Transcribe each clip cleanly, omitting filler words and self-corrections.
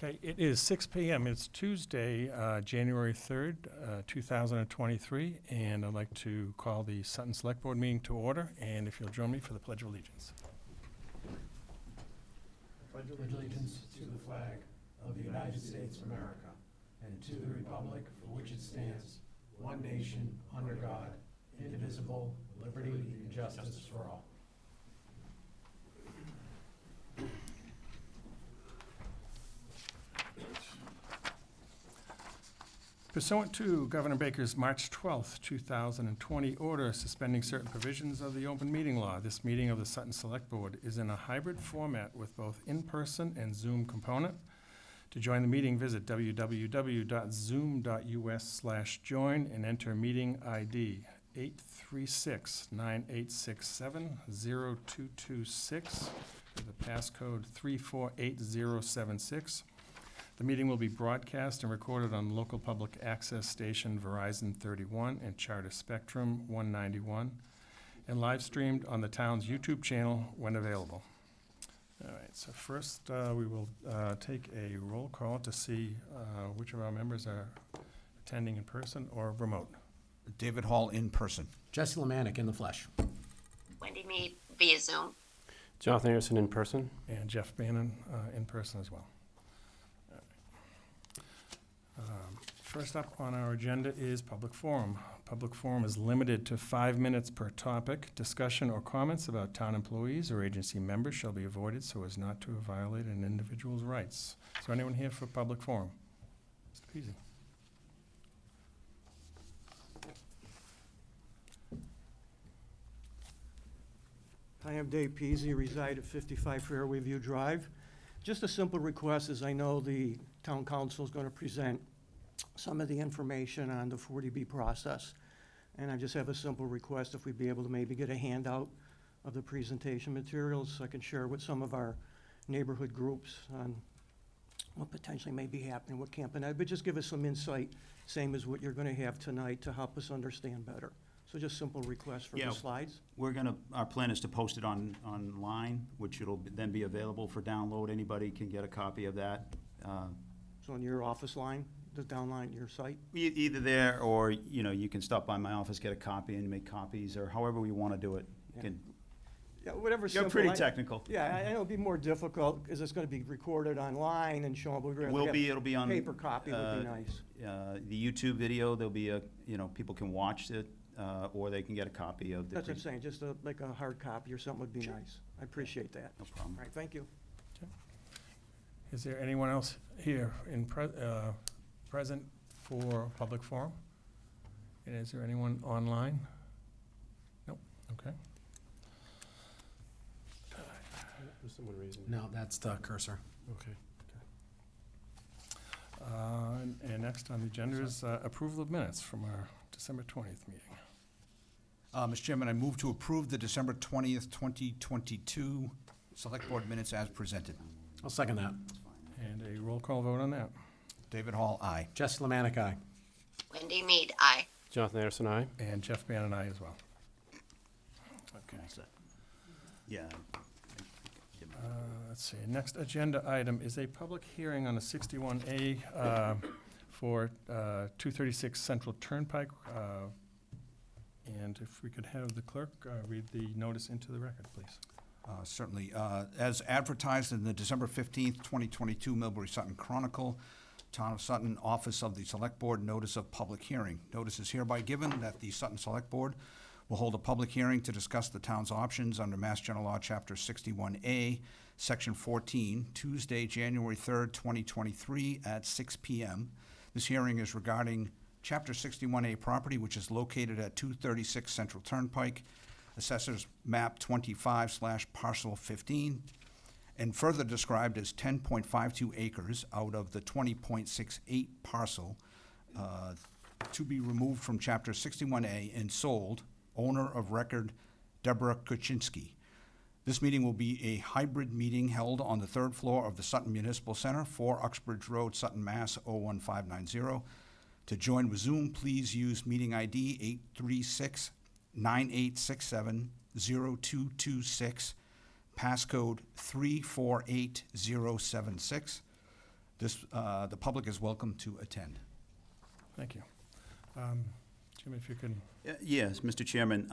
Okay, it is 6 p.m. It's Tuesday, January 3rd, 2023, and I'd like to call the Sutton Select Board meeting to order, and if you'll join me for the Pledge of Allegiance. Pledge allegiance to the flag of the United States of America and to the republic for which it stands, one nation, under God, indivisible, liberty and justice for all. Pursuant to Governor Baker's March 12th, 2020 order suspending certain provisions of the open meeting law, this meeting of the Sutton Select Board is in a hybrid format with both in-person and Zoom component. To join the meeting, visit www.zoom.us/join and enter meeting ID 836-9867-0226 with the passcode 348076. The meeting will be broadcast and recorded on local public access station Verizon 31 and Charter Spectrum 191, and live streamed on the town's YouTube channel when available. All right, so first we will take a roll call to see which of our members are attending in person or remote. David Hall in person. Jesse Lemanik in the flesh. Wendy Mead via Zoom. Jonathan Anderson in person. And Jeff Bannon in person as well. First up on our agenda is public forum. Public forum is limited to 5 minutes per topic. Discussion or comments about town employees or agency members shall be avoided so as not to violate an individual's rights. Is there anyone here for public forum? Mr. Peasy. Hi, I'm Dave Peasy, reside at 55 Fairway View Drive. Just a simple request, as I know the town council is going to present some of the information on the 40B process. And I just have a simple request if we'd be able to maybe get a handout of the presentation materials so I can share with some of our neighborhood groups on what potentially may be happening with Camp Ed, but just give us some insight, same as what you're going to have tonight to help us understand better. So just simple request for the slides. Our plan is to post it online, which it'll then be available for download. Anybody can get a copy of that. So on your office line, the downline, your site? Either there or, you can stop by my office, get a copy and make copies, or however we want to do it. Yeah, whatever. You're pretty technical. Yeah, I know it'll be more difficult because it's going to be recorded online and shown. It'll be on paper copy would be nice. The YouTube video. There'll be people can watch it, or they can get a copy of the. That's what I'm saying. Just like a hard copy or something would be nice. I appreciate that. No problem. All right, thank you. Okay. Is there anyone else here in present for public forum? And is there anyone online? Nope. Okay. There's someone raising. No, that's the cursor. Okay. And next on the agenda is approval of minutes from our December 20th meeting. Mr. Chairman, I move to approve the December 20th, 2022 Select Board minutes as presented. I'll second that. And a roll call vote on that. David Hall, aye. Jesse Lemanik, aye. Wendy Mead, aye. Jonathan Anderson, aye. And Jeff Bannon and I as well. Okay. Yeah. Let's see, next agenda item is a public hearing on a 61A for 236 Central Turnpike. And if we could have the clerk read the notice into the record, please. Certainly. As advertised in the December 15th, 2022 Millbury-Sutton Chronicle, Town of Sutton, Office of the Select Board, Notice of Public Hearing. Notice is hereby given that the Sutton Select Board will hold a public hearing to discuss the town's options under Mass General Law, Chapter 61A, Section 14, Tuesday, January 3rd, 2023 at 6 p.m. This hearing is regarding Chapter 61A property, which is located at 236 Central Turnpike, Assessors Map 25/Parcel 15, and further described as 10.52 acres out of the 20.68 parcel to be removed from Chapter 61A and sold, owner of record Deborah Kuczynski. This meeting will be a hybrid meeting held on the third floor of the Sutton Municipal Center, 4 Uxbridge Road, Sutton, Mass. 01590. To join with Zoom, please use meeting ID 836-9867-0226, passcode 348076. The public is welcome to attend. Thank you. Jim, if you can, Yes, Mr. Chairman.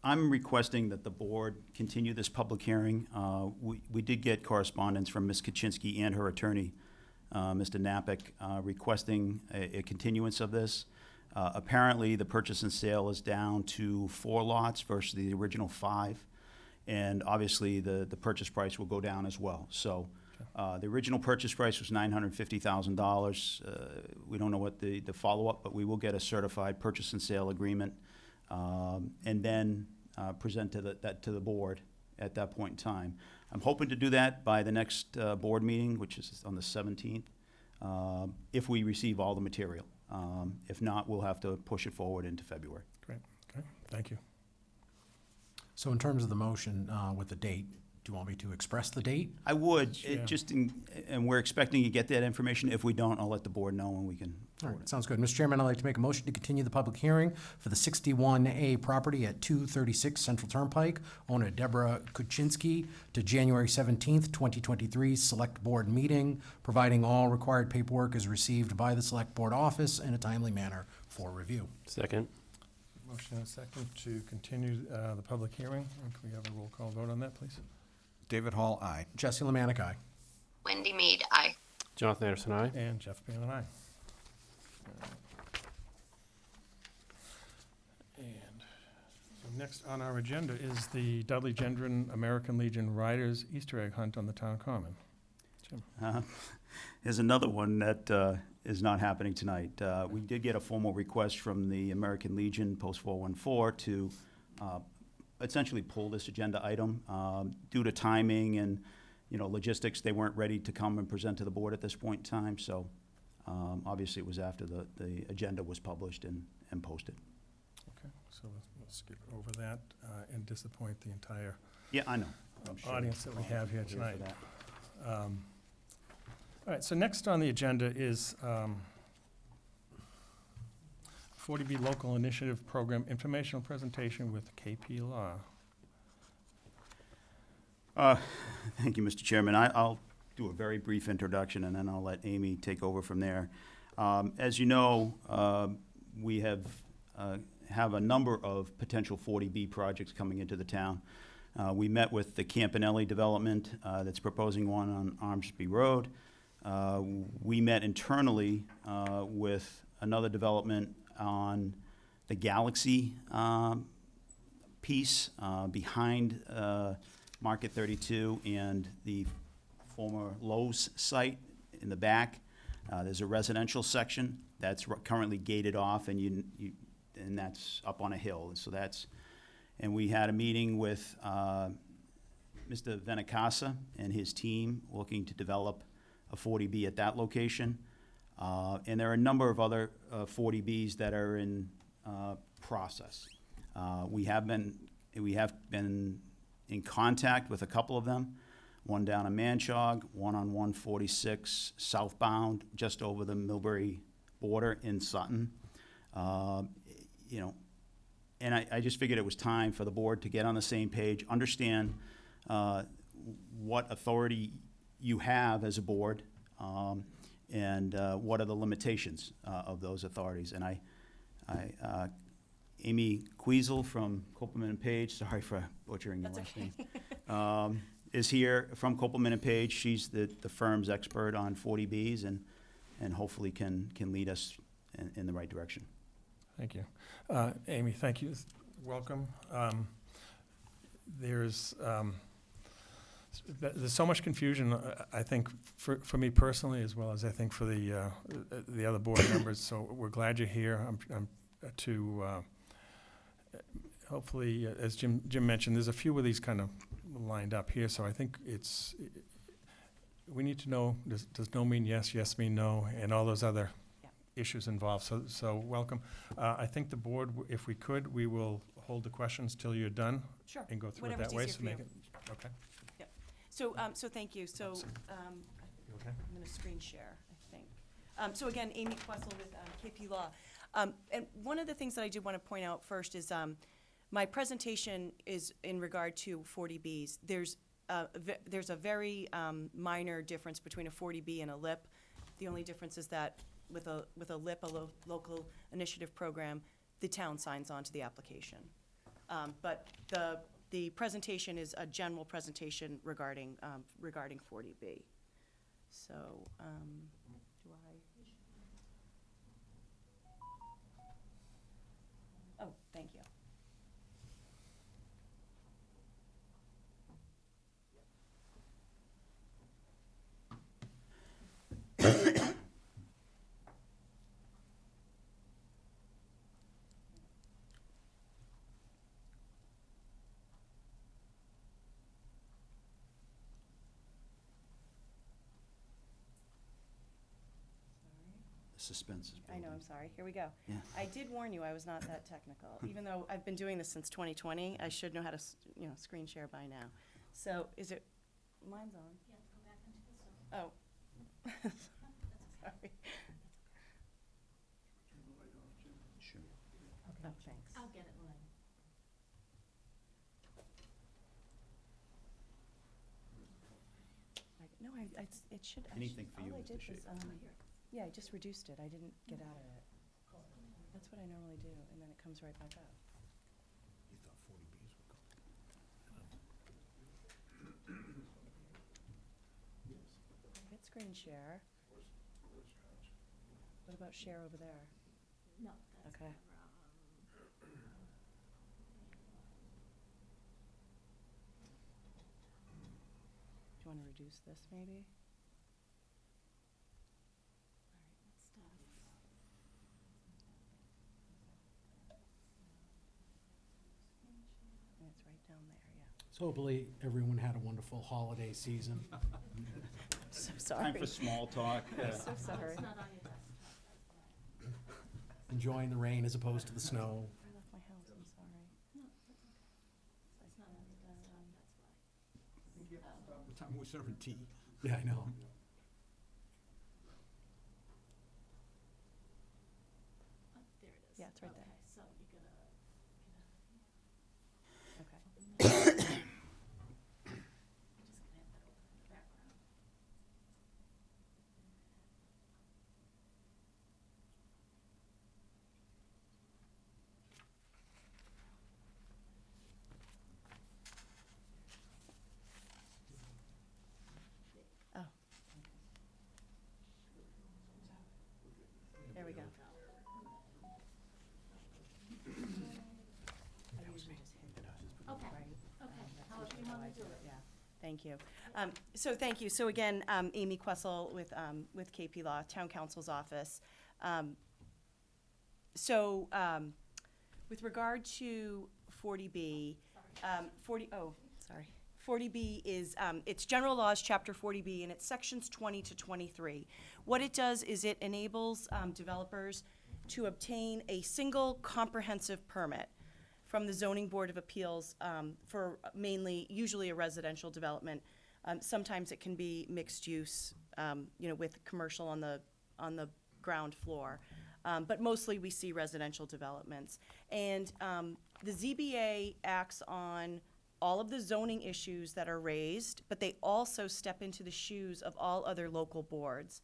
I'm requesting that the board continue this public hearing. We did get correspondence from Ms. Kaczynski and her attorney, Mr. Napick, requesting a continuance of this. Apparently, the purchase and sale is down to 4 lots versus the original 5. And obviously, the purchase price will go down as well. So the original purchase price was $950,000. We don't know what the follow-up, but we will get a certified purchase and sale agreement, and then present that to the board at that point in time. I'm hoping to do that by the next board meeting, which is on the 17th, if we receive all the material. If not, we'll have to push it forward into February. great, okay, thank you. So in terms of the motion with the date, do you want me to express the date? I would, Yeah. and we're expecting to get that information. If we don't, I'll let the board know and we can All forward right, it. sounds good. Mr. Chairman, I'd like to make a motion to continue the public hearing for the 61A property at 236 Central Turnpike, owner Deborah Kuczynski, to January 17th, 2023 Select Board meeting, providing all required paperwork is received by the Select Board office in a timely manner for review. Second. Motion and a second to continue the public hearing. And can we have a roll call vote on that, please? David Hall, aye. Jesse Lemanik, aye. Wendy Mead, aye. Jonathan Anderson, aye. And Jeff Bailey, aye. And so next on our agenda is the Dudley Gendron American Legion Riders Easter egg hunt on the town common. Jim? There's another one that is not happening tonight. We did get a formal request from the American Legion, Post 414, to essentially pull this agenda item. Due to timing and, logistics, they weren't ready to come and present to the board at this point in time, so obviously it was after the agenda was published and posted. Okay, so we'll skip over that and disappoint the entire Yeah, I know. I'm sure. audience that we have here for tonight. that. All right, so next on the agenda is 40B Local Initiative Program Informational Presentation with KP Law. Thank you, Mr. Chairman. I'll do a very brief introduction, and then I'll let Amy take over from there. As you know, we have a number of potential 40B projects coming into the town. We met with the Campanelli development that's proposing one on Armsby Road. We met internally with another development on the Galaxy piece behind Market 32 and the former Lowe's site in the back. There's a residential section that's currently gated off, and and that's up on a hill. So and we had a meeting with Mr. Venacasa and his team looking to develop a 40B at that location. And there are a number of other 40Bs that are in process. We have been in contact with a couple of them, one down in Manchog, one on 146 southbound, just over the Millbury border in Sutton. And I just figured it was time for the board to get on the same page, understand what authority you have as a board, and what are the limitations of those authorities. And Amy Queasel from Copeland and Page, sorry for butchering your last name, is here from Copeland and Page. She's the firm's expert on 40Bs and hopefully can lead us in the right direction. Thank you. Amy, thank you. Welcome. There's so much confusion, I think, for me personally, as well as I think for the other board members. So we're glad you're here. Hopefully, as Jim mentioned, there's a few of these kind of lined up here. So I think we need to know, does no mean yes, yes mean no, and all those other issues involved. So welcome. I think the board, if we could, we will hold the questions till you're done. Sure. And go through it Whatever's that way. easier So for make you. it, okay. So thank you. So, You okay? I'm gonna screen share, I think. So again, Amy Quessel with KP Law. And one of the things that I did want to point out first is my presentation is in regard to 40Bs. There's there's a very minor difference between a 40B and a LIP. The only difference is that with a LIP, local initiative program, the town signs on to the application. But the presentation is a general presentation regarding 40B. So, do I? Oh, thank you. Suspense is I know, building. I'm sorry. Here we go. Yeah. I did warn you I was not that technical. Even though I've been doing this since 2020, I should know how to, screen share by now. So is it, mine's on? Yeah, go back into the Zoom. Oh. Sorry. Sure. Oh, thanks. I'll get it when No, it should. Anything for you, all I Mr. did was, Schaefer. yeah, I just reduced it. I didn't get out of it. That's what I normally do, and then it comes right back up. You thought 40Bs would go. Hit screen share. What about share over there? no, that's Okay. Do you want to reduce this, maybe? all right, let's stop. And it's right down there, yeah. So hopefully, everyone had a wonderful holiday season. So Time sorry. for small talk. So sorry. It's not on your desktop, that's why. Enjoying the rain as opposed to the snow. I left my house, I'm sorry. No, that's okay. It's not on your desktop, that's why. What time are we serving tea? Yeah, I know. Oh, there it is. Yeah, it's right there. Okay, so you gotta get out of here. Okay. Open that. I'm just gonna have that open in the background. Oh. There we go. I usually just hit the Okay, right. okay, That's however usually you how wanna I do it. Yeah, thank you. So thank you. So again, Amy Questle with KP Law, Town Council's office. So with regard to 40B, 40B is, it's General Laws, Chapter 40B, and it's Sections 20 to 23. What it does is it enables developers to obtain a single comprehensive permit from the Zoning Board of Appeals for mainly, usually a residential development. Sometimes it can be mixed use, with commercial on the ground floor. But mostly we see residential developments. And the ZBA acts on all of the zoning issues that are raised, but they also step into the shoes of all other local boards.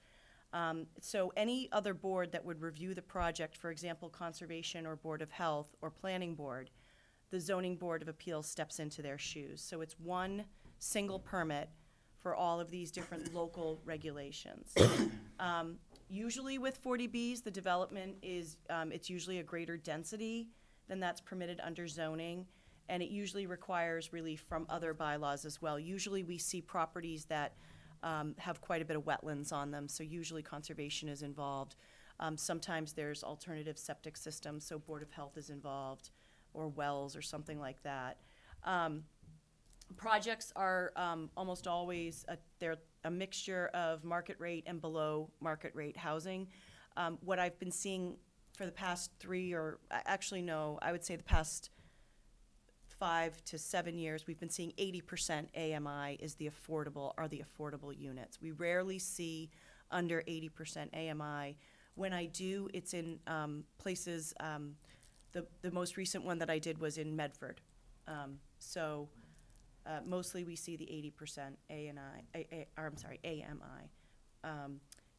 So any other board that would review the project, for example, Conservation or Board of Health or Planning Board, the Zoning Board of Appeals steps into their shoes. So it's one single permit for all of these different local regulations. Usually with 40Bs, the development is, it's usually a greater density than that's permitted under zoning, and it usually requires relief from other bylaws as well. Usually we see properties that have quite a bit of wetlands on them, so usually conservation is involved. Sometimes there's alternative septic systems, so Board of Health is involved, or wells or something like that. Projects are almost always, they're a mixture of market rate and below market rate housing. What I've been seeing for the past I would say the past 5 to 7 years, we've been seeing 80% AMI are the affordable units. We rarely see under 80% AMI. When I do, it's in places, the most recent one that I did was in Medford. Mostly we see the 80% AMI.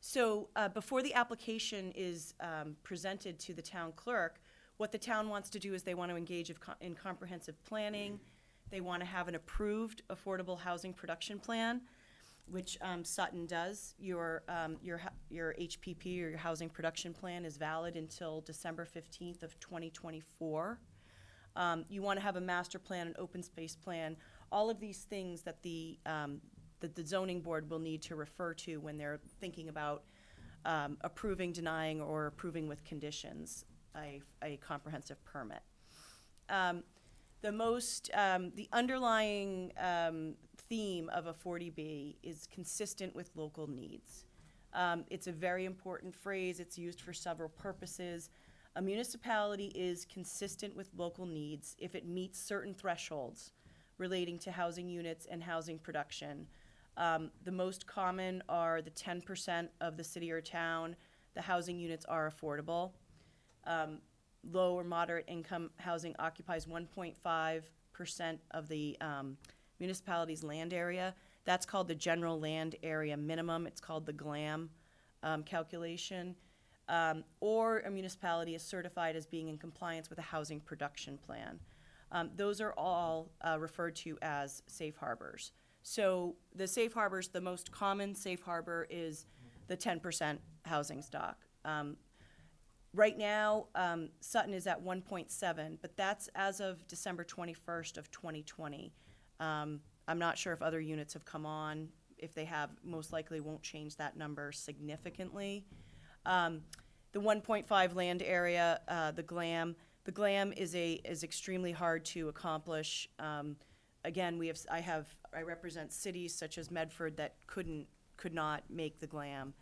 So before the application is presented to the town clerk, what the town wants to do is they want to engage in comprehensive planning. They want to have an approved affordable housing production plan, which Sutton does. Your HPP, or your housing production plan, is valid until December 15th of 2024. You want to have a master plan, an open space plan, all of these things that the zoning board will need to refer to when they're thinking about approving, denying, or approving with conditions a comprehensive permit. The underlying theme of a 40B is consistent with local needs. It's a very important phrase. It's used for several purposes. A municipality is consistent with local needs if it meets certain thresholds relating to housing units and housing production. The most common are the 10% of the city or town the housing units are affordable. Low or moderate income housing occupies 1.5% of the municipality's land area. That's called the general land area minimum. It's called the GLAM calculation. Or a municipality is certified as being in compliance with a housing production plan. Those are all referred to as safe harbors. So the safe harbors, the most common safe harbor is the 10% housing stock. Right now, Sutton is at 1.7, but that's as of December 21st of 2020. I'm not sure if other units have come on. If they have, most likely won't change that number significantly. The 1.5 land area, the GLAM. The GLAM is extremely hard to accomplish. Again, I represent cities such as Medford that could not make the GLAM.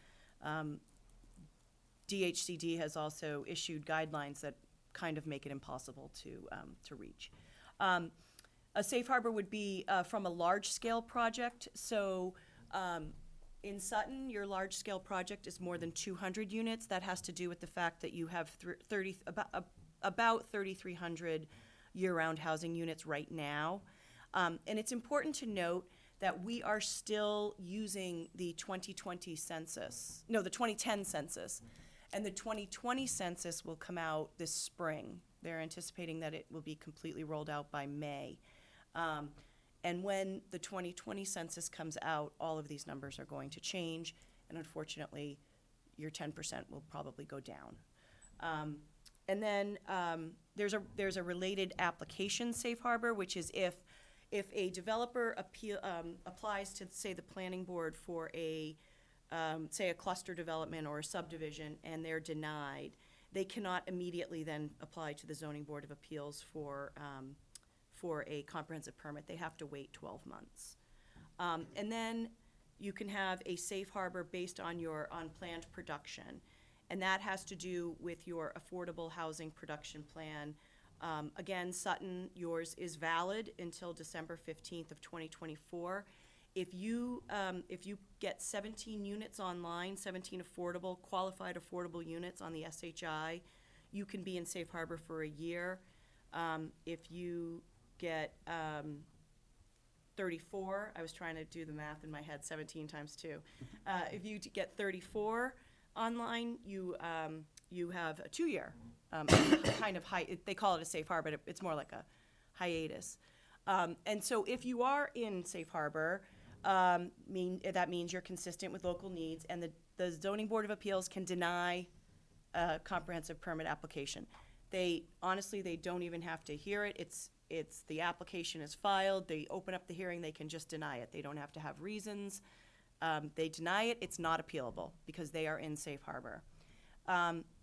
DHCD has also issued guidelines that kind of make it impossible to reach. A safe harbor would be from a large-scale project. So in Sutton, your large-scale project is more than 200 units. That has to do with the fact that you have about 3,300 year-round housing units right now. And it's important to note that we are still using the 2010 census. And the 2020 census will come out this spring. They're anticipating that it will be completely rolled out by May. And when the 2020 census comes out, all of these numbers are going to change, and unfortunately, your 10% will probably go down. And then there's a related application safe harbor, which is if a developer applies to, say, the planning board for say a cluster development or a subdivision, and they're denied, they cannot immediately then apply to the Zoning Board of Appeals for a comprehensive permit. They have to wait 12 months. And then you can have a safe harbor based on your planned production, and that has to do with your affordable housing production plan. Again, Sutton, yours is valid until December 15th of 2024. If you get 17 units online, 17 qualified affordable units on the SHI, you can be in safe harbor for a year. If you get 34, I was trying to do the math in my head, 17 times 2. If you get 34 online, you have a 2-year kind of they call it a safe harbor, but it's more like a hiatus. And so if you are in safe harbor, that means you're consistent with local needs, and the Zoning Board of Appeals can deny a comprehensive permit application. They don't even have to hear it. It's the application is filed, they open up the hearing, they can just deny it. They don't have to have reasons. They deny it, it's not appealable because they are in safe harbor.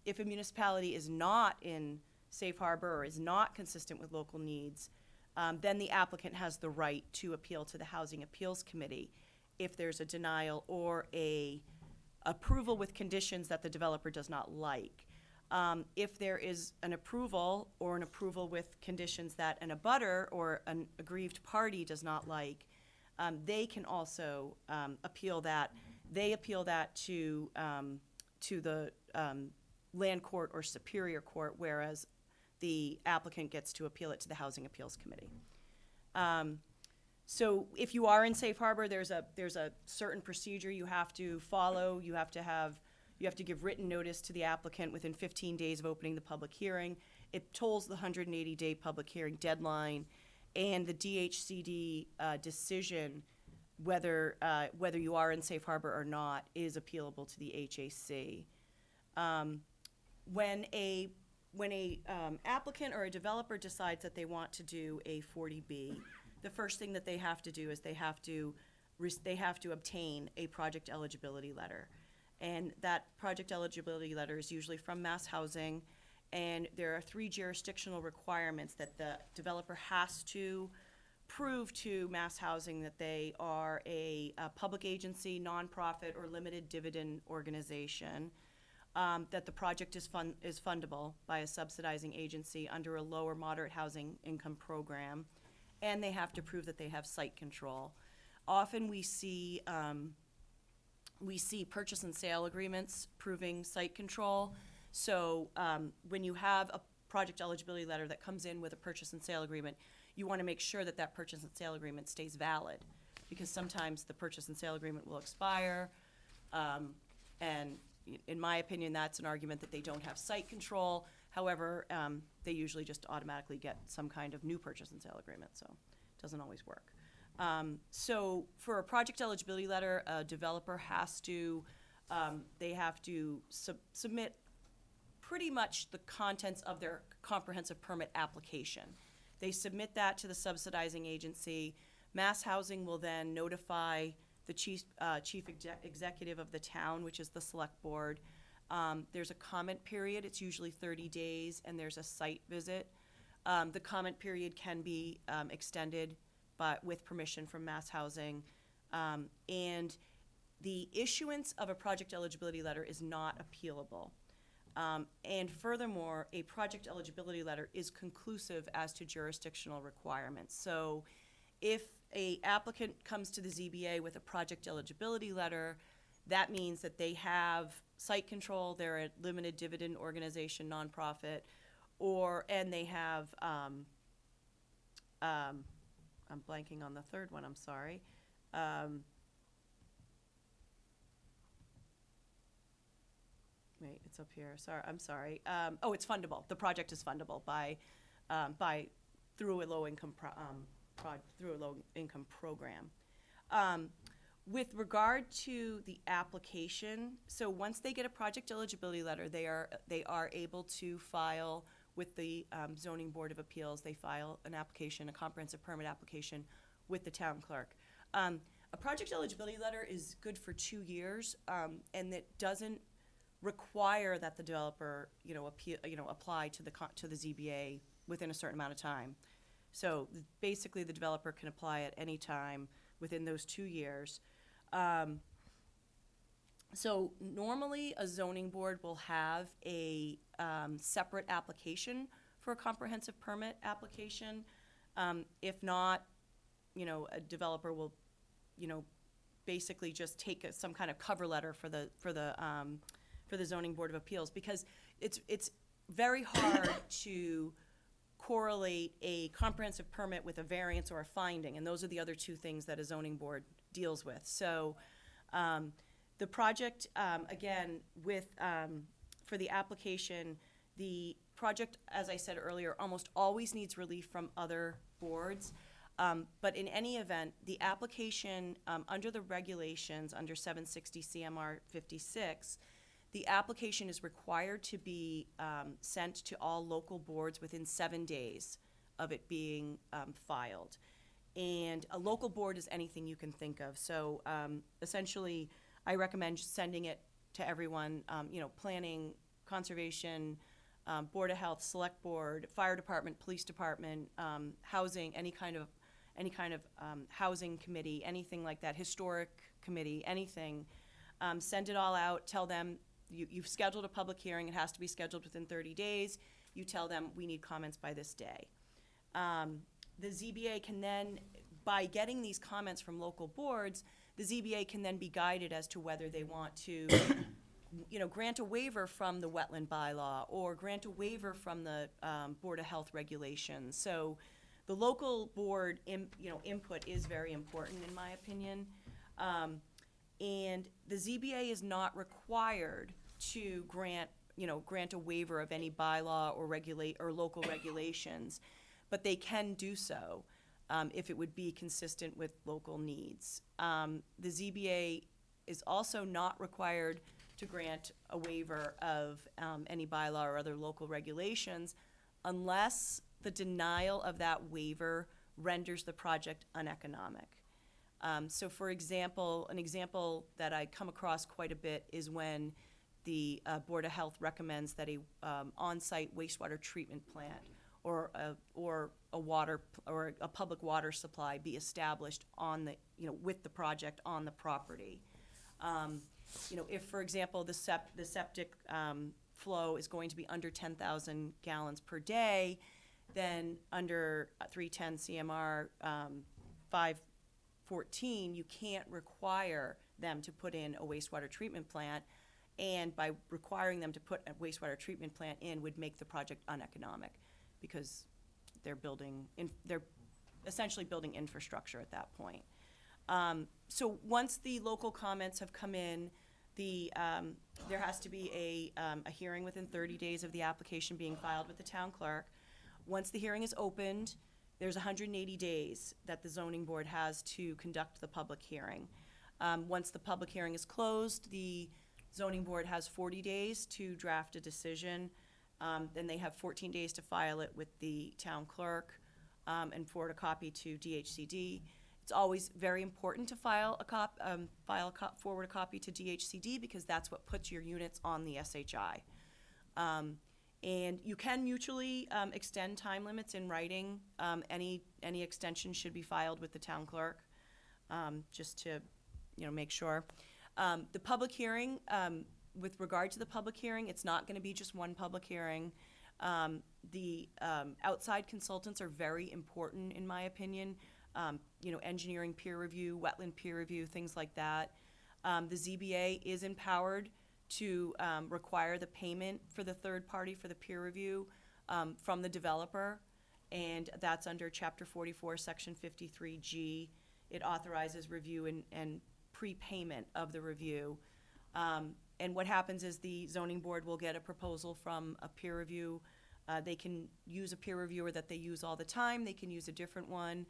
If a municipality is not in safe harbor or is not consistent with local needs, then the applicant has the right to appeal to the Housing Appeals Committee if there's a denial or a approval with conditions that the developer does not like. If there is an approval or an approval with conditions that an abutter or an aggrieved party does not like, they can also appeal that. They appeal that to the land court or superior court, whereas the applicant gets to appeal it to the Housing Appeals Committee. So if you are in safe harbor, there's a certain procedure you have to follow. You have to give written notice to the applicant within 15 days of opening the public hearing. It tolls the 180-day public hearing deadline, and the DHCD decision whether you are in safe harbor or not is appealable to the HAC. When a applicant or a developer decides that they want to do a 40B, the first thing that they have to do is they have to obtain a project eligibility letter. And that project eligibility letter is usually from Mass Housing, and there are 3 jurisdictional requirements that the developer has to prove to Mass Housing: that they are a public agency, nonprofit, or limited dividend organization, that the project is fundable by a subsidizing agency under a low or moderate housing income program, and they have to prove that they have site control. Often we see purchase and sale agreements proving site control. So when you have a project eligibility letter that comes in with a purchase and sale agreement, you want to make sure that that purchase and sale agreement stays valid, because sometimes the purchase and sale agreement will expire, and in my opinion, that's an argument that they don't have site control. However, they usually just automatically get some kind of new purchase and sale agreement, so it doesn't always work. So for a project eligibility letter, a developer has to, they have to submit pretty much the contents of their comprehensive permit application. They submit that to the subsidizing agency. Mass Housing will then notify the chief executive of the town, which is the select board. There's a comment period. It's usually 30 days, and there's a site visit. The comment period can be extended, but with permission from Mass Housing. And the issuance of a project eligibility letter is not appealable. And furthermore, a project eligibility letter is conclusive as to jurisdictional requirements. So if a applicant comes to the ZBA with a project eligibility letter, that means that they have site control, they're a limited dividend organization, nonprofit, and they have, I'm blanking on the third one, I'm sorry. Wait, it's up here. I'm sorry. It's fundable. The project is fundable through a low income program. With regard to the application, so once they get a project eligibility letter, they are able to file with the Zoning Board of Appeals. They file an application, a comprehensive permit application, with the town clerk. A project eligibility letter is good for 2 years, and it doesn't require that the developer, apply to the ZBA within a certain amount of time. So basically, the developer can apply at any time within those 2 years. So normally, a zoning board will have a separate application for a comprehensive permit application. If not, a developer will, basically just take some kind of cover letter for the Zoning Board of Appeals, because it's very hard to correlate a comprehensive permit with a variance or a finding, and those are the other 2 things that a zoning board deals with. So the project, again, for the application, the project, as I said earlier, almost always needs relief from other boards. But in any event, the application, under the regulations, under 760 CMR 56, the application is required to be sent to all local boards within 7 days of it being filed. And a local board is anything you can think of. So essentially, I recommend sending it to everyone, planning, conservation, Board of Health, Select Board, Fire Department, Police Department, housing, any kind of housing committee, anything like that, historic committee, anything. Send it all out, tell them you've scheduled a public hearing, it has to be scheduled within 30 days. You tell them we need comments by this day. The ZBA can then, by getting these comments from local boards, the ZBA can then be guided as to whether they want to, grant a waiver from the wetland bylaw or grant a waiver from the Board of Health regulations. So the local board, input is very important, in my opinion. And the ZBA is not required to grant a waiver of any bylaw or local regulations, but they can do so, if it would be consistent with local needs. The ZBA is also not required to grant a waiver of, any bylaw or other local regulations unless the denial of that waiver renders the project uneconomic. So for example, an example that I come across quite a bit is when the Board of Health recommends that a on-site wastewater treatment plant or a public water supply be established on the, with the project on the property. If, for example, the septic flow is going to be under 10,000 gallons per day, then under 310 CMR 514, you can't require them to put in a wastewater treatment plant, and by requiring them to put a wastewater treatment plant in would make the project uneconomic, because they're essentially building infrastructure at that point. So once the local comments have come in, there has to be a hearing within 30 days of the application being filed with the town clerk. Once the hearing is opened, there's 180 days that the zoning board has to conduct the public hearing. Once the public hearing is closed, the zoning board has 40 days to draft a decision. Then they have 14 days to file it with the town clerk, and forward a copy to DHCD. It's always very important to forward a copy to DHCD, because that's what puts your units on the SHI. And you can mutually extend time limits in writing. Any extension should be filed with the town clerk, just to make sure. The public hearing, with regard to the public hearing, it's not going to be just one public hearing. The outside consultants are very important, in my opinion. Engineering peer review, wetland peer review, things like that. The ZBA is empowered to require the payment for the third party for the peer review from the developer, and that's under Chapter 44, Section 53G. It authorizes review and prepayment of the review. And what happens is the zoning board will get a proposal from a peer review. They can use a peer reviewer that they use all the time. They can use a different one.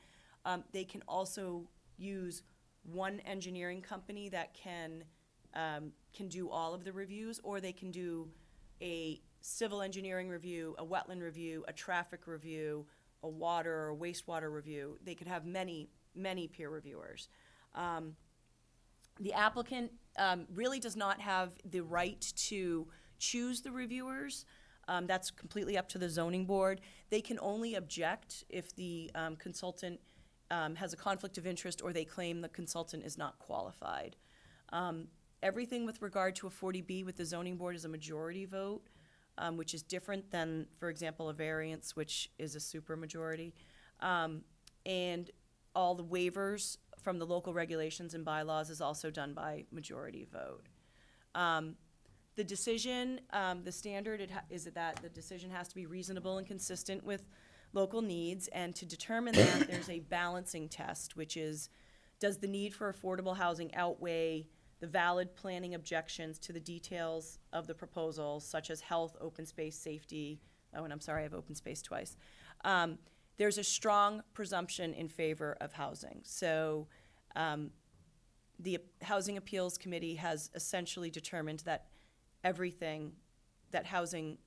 They can also use one engineering company that can do all of the reviews, or they can do a civil engineering review, a wetland review, a traffic review, a water or wastewater review. They could have many peer reviewers. The applicant really does not have the right to choose the reviewers. That's completely up to the zoning board. They can only object if the consultant has a conflict of interest, or they claim the consultant is not qualified. Everything with regard to a 40B with the zoning board is a majority vote, which is different than, for example, a variance, which is a supermajority. And all the waivers from the local regulations and bylaws is also done by majority vote. The decision, the standard is that the decision has to be reasonable and consistent with local needs, and to determine that, there's a balancing test, which is, does the need for affordable housing outweigh the valid planning objections to the details of the proposal, such as health, open space, safety? Oh, and I'm sorry, I have open space twice. There's a strong presumption in favor of housing. So the Housing Appeals Committee has essentially determined that housing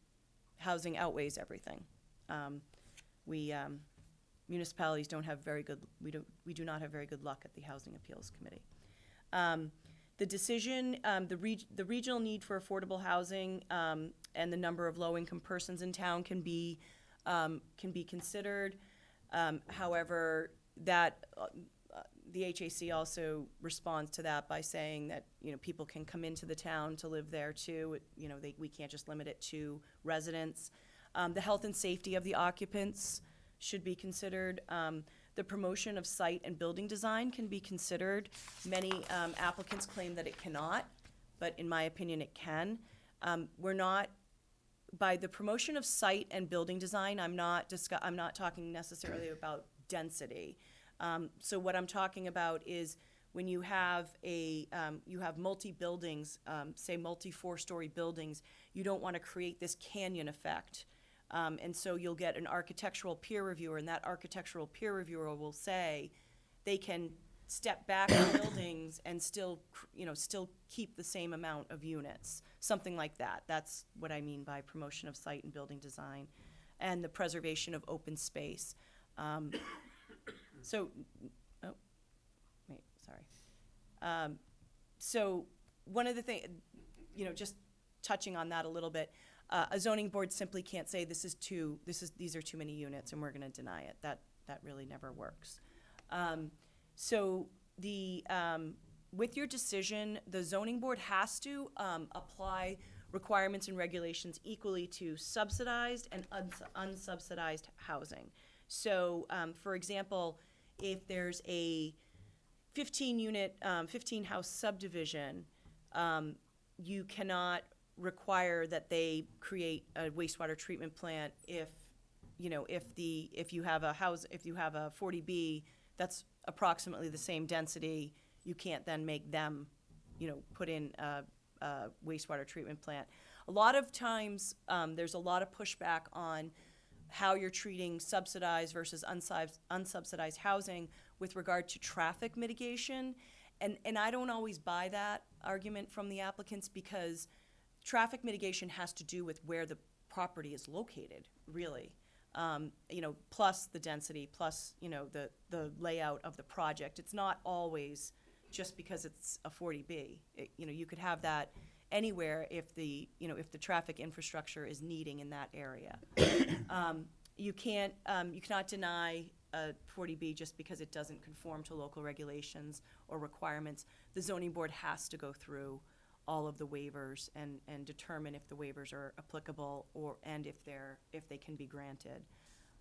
outweighs everything. Municipalities don't have very good, we do not have very good luck at the Housing Appeals Committee. The decision, the regional need for affordable housing and the number of low-income persons in town can be considered. However, that the HAC also responds to that by saying that people can come into the town to live there too. We can't just limit it to residents. The health and safety of the occupants should be considered. The promotion of site and building design can be considered. Many applicants claim that it cannot, but in my opinion, it can. We're not by the promotion of site and building design, I'm not talking necessarily about density. So what I'm talking about is when you have you have multi-buildings, say multi-four-story buildings, you don't want to create this canyon effect. And so you'll get an architectural peer reviewer, and that architectural peer reviewer will say they can step back in buildings and still keep the same amount of units, something like that. That's what I mean by promotion of site and building design, and the preservation of open space. So one of the things, just touching on that a little bit, a zoning board simply can't say these are too many units and we're going to deny it. That really never works. With your decision, the zoning board has to apply requirements and regulations equally to subsidized and unsubsidized housing. So, for example, if there's a 15-house subdivision, you cannot require that they create a wastewater treatment plant if you have a 40B that's approximately the same density. You can't then make them, put in a wastewater treatment plant. A lot of times, there's a lot of pushback on how you're treating subsidized versus unsubsidized housing with regard to traffic mitigation. And I don't always buy that argument from the applicants, because traffic mitigation has to do with where the property is located, really. Plus the density, plus, the layout of the project. It's not always just because it's a 40B. You could have that anywhere if the traffic infrastructure is needing in that area. You cannot deny a 40B just because it doesn't conform to local regulations or requirements. The zoning board has to go through all of the waivers and determine if the waivers are applicable and if they can be granted.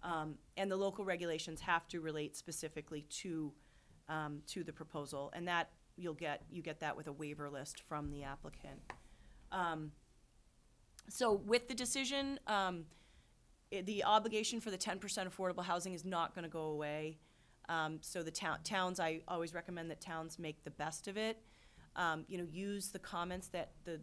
And the local regulations have to relate specifically to the proposal, and that you get that with a waiver list from the applicant. So with the decision, the obligation for the 10% affordable housing is not going to go away. So the towns, I always recommend that towns make the best of it. Use the comments that the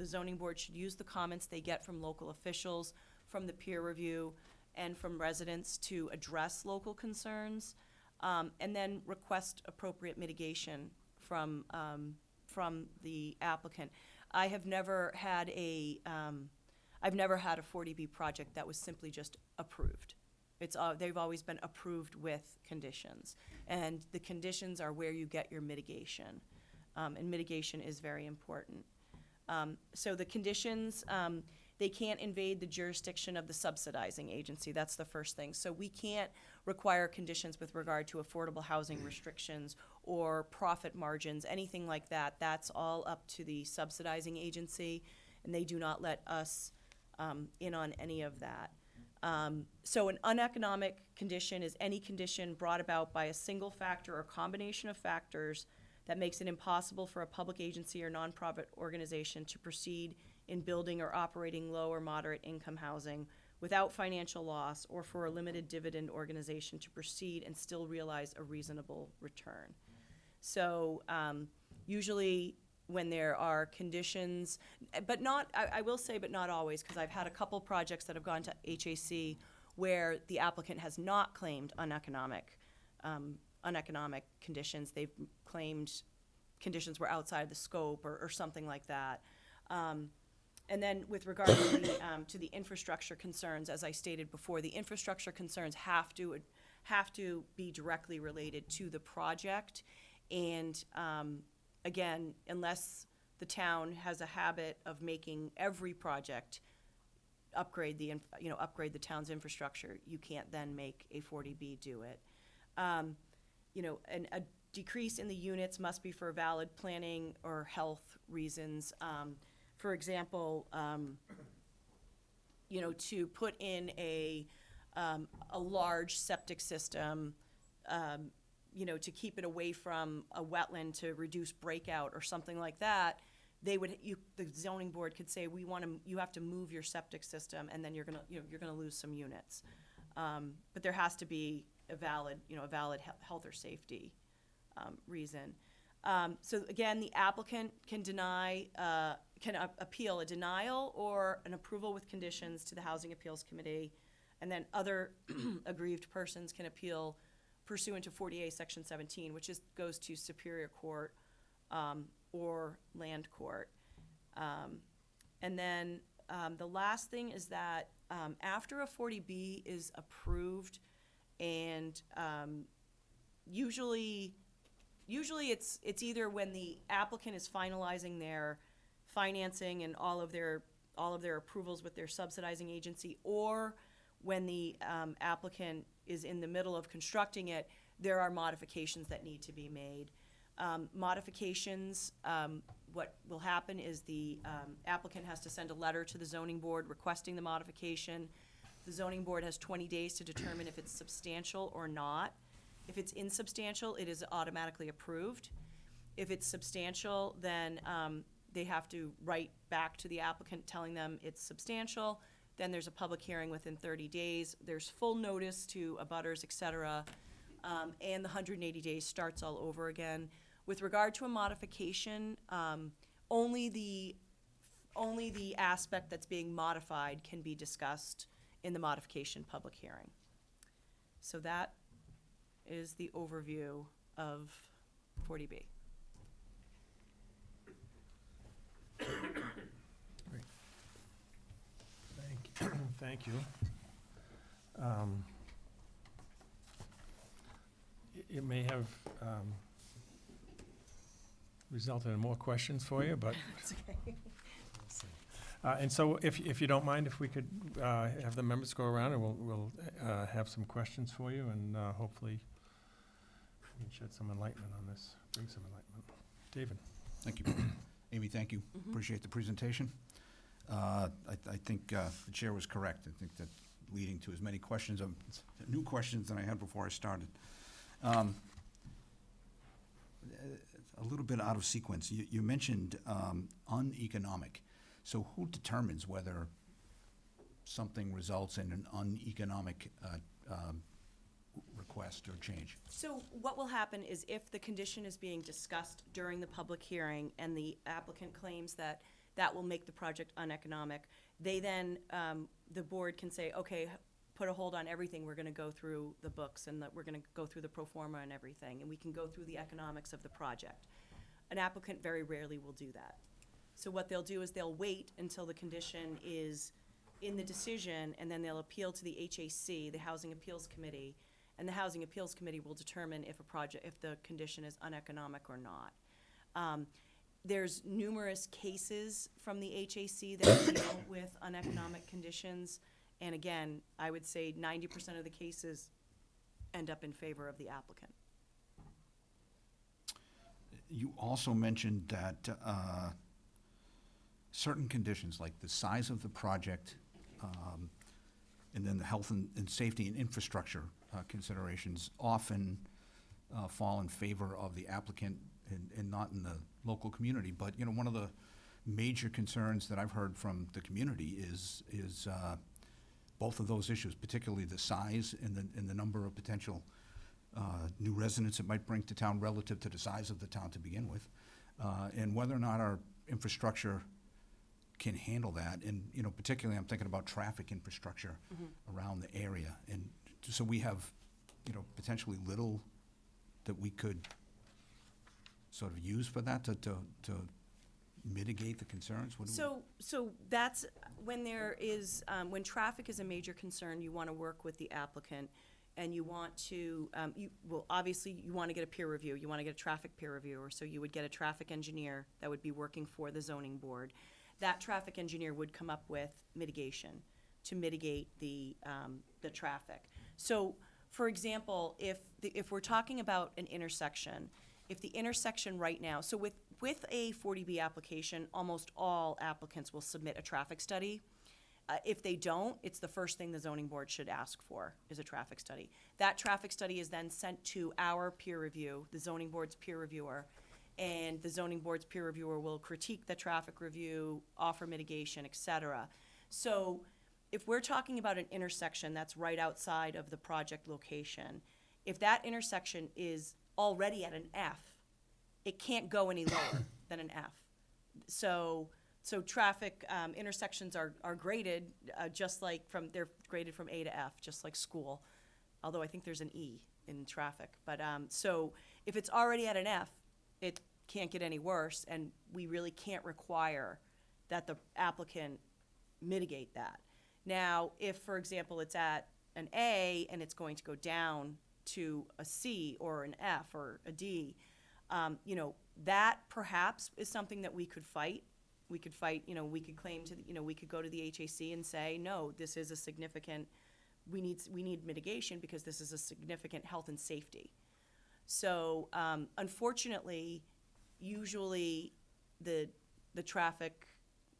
zoning board should use the comments they get from local officials, from the peer review, and from residents to address local concerns, and then request appropriate mitigation from the applicant. I've never had a 40B project that was simply just approved. They've always been approved with conditions, and the conditions are where you get your mitigation, and mitigation is very important. So the conditions, they can't invade the jurisdiction of the subsidizing agency. That's the first thing. So we can't require conditions with regard to affordable housing restrictions or profit margins, anything like that. That's all up to the subsidizing agency, and they do not let us in on any of that. So an uneconomic condition is any condition brought about by a single factor or combination of factors that makes it impossible for a public agency or nonprofit organization to proceed in building or operating low or moderate income housing without financial loss, or for a limited dividend organization to proceed and still realize a reasonable return. So usually when there are conditions, but not, I will say, but not always, because I've had a couple projects that have gone to HAC where the applicant has not claimed uneconomic conditions. They've claimed conditions were outside the scope or something like that. And then with regard to the infrastructure concerns, as I stated before, the infrastructure concerns have to be directly related to the project. And again, unless the town has a habit of making every project upgrade the town's infrastructure, you can't then make a 40B do it. And a decrease in the units must be for valid planning or health reasons. For example, to put in a large septic system, to keep it away from a wetland to reduce breakout or something like that, the zoning board could say, you have to move your septic system, and then you're gonna lose some units. But there has to be a valid health or safety, reason. So again, the applicant can appeal a denial or an approval with conditions to the Housing Appeals Committee, and then other aggrieved persons can appeal pursuant to 40A Section 17, which goes to Superior Court, or Land Court. And then the last thing is that after a 40B is approved, and usually it's either when the applicant is finalizing their financing and all of their approvals with their subsidizing agency, or when the applicant is in the middle of constructing it, there are modifications that need to be made. Modifications, what will happen is the applicant has to send a letter to the zoning board requesting the modification. The zoning board has 20 days to determine if it's substantial or not. If it's insubstantial, it is automatically approved. If it's substantial, then they have to write back to the applicant telling them it's substantial. Then there's a public hearing within 30 days. There's full notice to abutters, et cetera. And the 180 days starts all over again. With regard to a modification, only the aspect that's being modified can be discussed in the modification public hearing. So that is the overview of 40B. Thank you. It may have resulted in more questions for you, but. It's okay. And so if you don't mind, if we could have the members go around, and we'll have some questions for you, and hopefully we can shed some enlightenment on this, bring some enlightenment. David? Thank you. Amy, thank you. Appreciate the presentation. I think the chair was correct. I think that leading to as many questions, new questions than I had before I started. A little bit out of sequence. You mentioned uneconomic. So who determines whether something results in an uneconomic request or change? So what will happen is if the condition is being discussed during the public hearing and the applicant claims that will make the project uneconomic, they then, the board can say, okay, put a hold on everything, we're gonna go through the books and we're gonna go through the pro forma and everything, and we can go through the economics of the project. An applicant very rarely will do that. So what they'll do is they'll wait until the condition is in the decision, and then they'll appeal to the HAC, the Housing Appeals Committee, and the Housing Appeals Committee will determine if the condition is uneconomic or not. There's numerous cases from the HAC that deal with uneconomic conditions, and again, I would say 90% of the cases end up in favor of the applicant. You also mentioned that certain conditions, like the size of the project, and then the health and safety and infrastructure considerations, often fall in favor of the applicant and not in the local community. But, you know, one of the major concerns that I've heard from the community is both of those issues, particularly the size and the number of potential new residents it might bring to town relative to the size of the town to begin with, and whether or not our infrastructure can handle that. And, you know, particularly I'm thinking about traffic infrastructure around the area. And so we have, you know, potentially little that we could sort of use for that to mitigate the concerns? What do we- So that's, when there is, when traffic is a major concern, you want to work with the applicant, and you want to, obviously, you want to get a peer review. You want to get a traffic peer reviewer, so you would get a traffic engineer that would be working for the zoning board. That traffic engineer would come up with mitigation to mitigate the traffic. So, for example, if we're talking about an intersection, if the intersection right now, so with a 40B application, almost all applicants will submit a traffic study. If they don't, it's the first thing the zoning board should ask for, is a traffic study. That traffic study is then sent to our peer review, the zoning board's peer reviewer. and the zoning board's peer reviewer will critique the traffic review, offer mitigation, et cetera. So if we're talking about an intersection that's right outside of the project location, if that intersection is already at an F, it can't go any lower than an F. So traffic intersections are graded just like they're graded from A to F, just like school, although I think there's an E in traffic. But so if it's already at an F, it can't get any worse, and we really can't require that the applicant mitigate that. Now, if, for example, it's at an A and it's going to go down to a C or an F or a D, that perhaps is something that we could fight. We could fight, we could claim to, we could go to the HAC and say, no, this is a significant, we need mitigation because this is a significant health and safety. So, unfortunately, usually the traffic,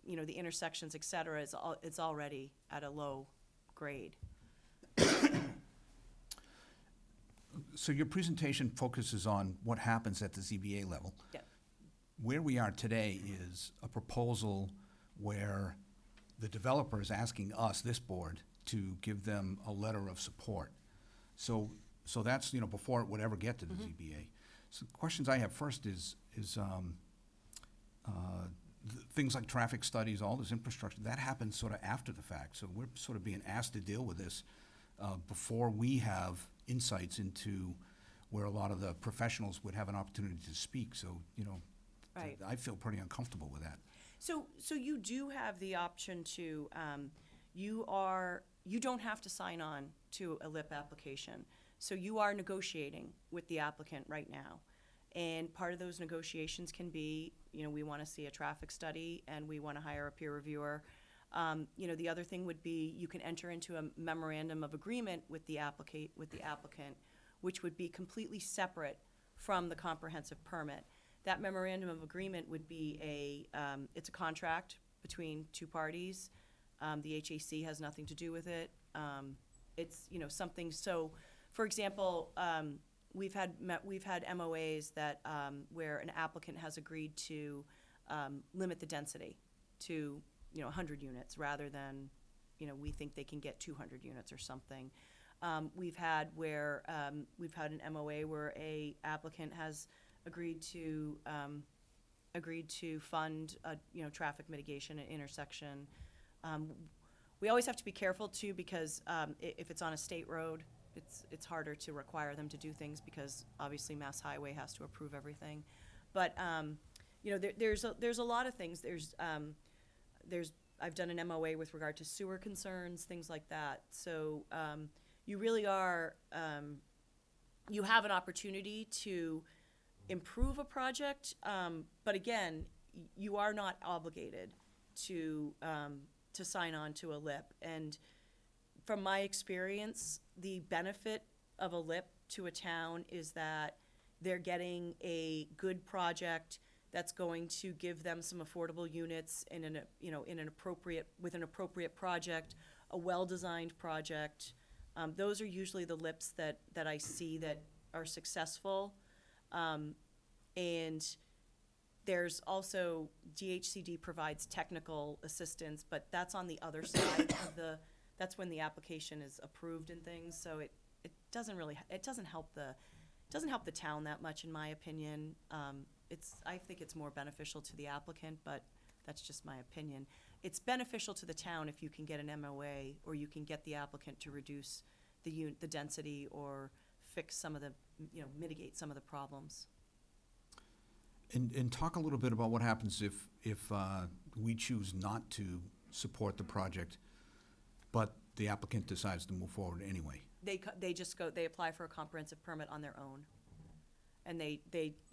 the intersections, et cetera, it's already at a low grade. So your presentation focuses on what happens at the ZBA level. Yeah. Where we are today is a proposal where the developer is asking us, this board, to give them a letter of support. So that's, before it would ever get to the ZBA. So the questions I have first is things like traffic studies, all this infrastructure, that happens sort of after the fact. So we're sort of being asked to deal with this before we have insights into where a lot of the professionals would have an opportunity to speak. So, Right. I feel pretty uncomfortable with that. So you do have the option to, you don't have to sign on to a LIP application. So you are negotiating with the applicant right now. And part of those negotiations can be, we want to see a traffic study and we want to hire a peer reviewer. The other thing would be you can enter into a memorandum of agreement with the applicant, which would be completely separate from the comprehensive permit. That memorandum of agreement would be it's a contract between two parties. The HAC has nothing to do with it. It's, something, so, for example, we've had MOAs that, where an applicant has agreed to limit the density to, 100 units rather than, we think they can get 200 units or something. We've had an MOA where a applicant has agreed to fund traffic mitigation at intersection. We always have to be careful too because if it's on a state road, it's harder to require them to do things because obviously Mass Highway has to approve everything. But there's a lot of things. I've done an MOA with regard to sewer concerns, things like that. So you really are you have an opportunity to improve a project, but again, you are not obligated to sign on to a LIP. And from my experience, the benefit of a LIP to a town is that they're getting a good project that's going to give them some affordable units with an appropriate project, a well-designed project. Those are usually the LIPs that I see that are successful. And there's also, DHCD provides technical assistance, but that's on the other side of that's when the application is approved and things, so it doesn't help the town that much, in my opinion. I think it's more beneficial to the applicant, but that's just my opinion. It's beneficial to the town if you can get an MOA or you can get the applicant to reduce the density or fix some of the, mitigate some of the problems. And talk a little bit about what happens if we choose not to support the project, but the applicant decides to move forward anyway. They apply for a comprehensive permit on their own. And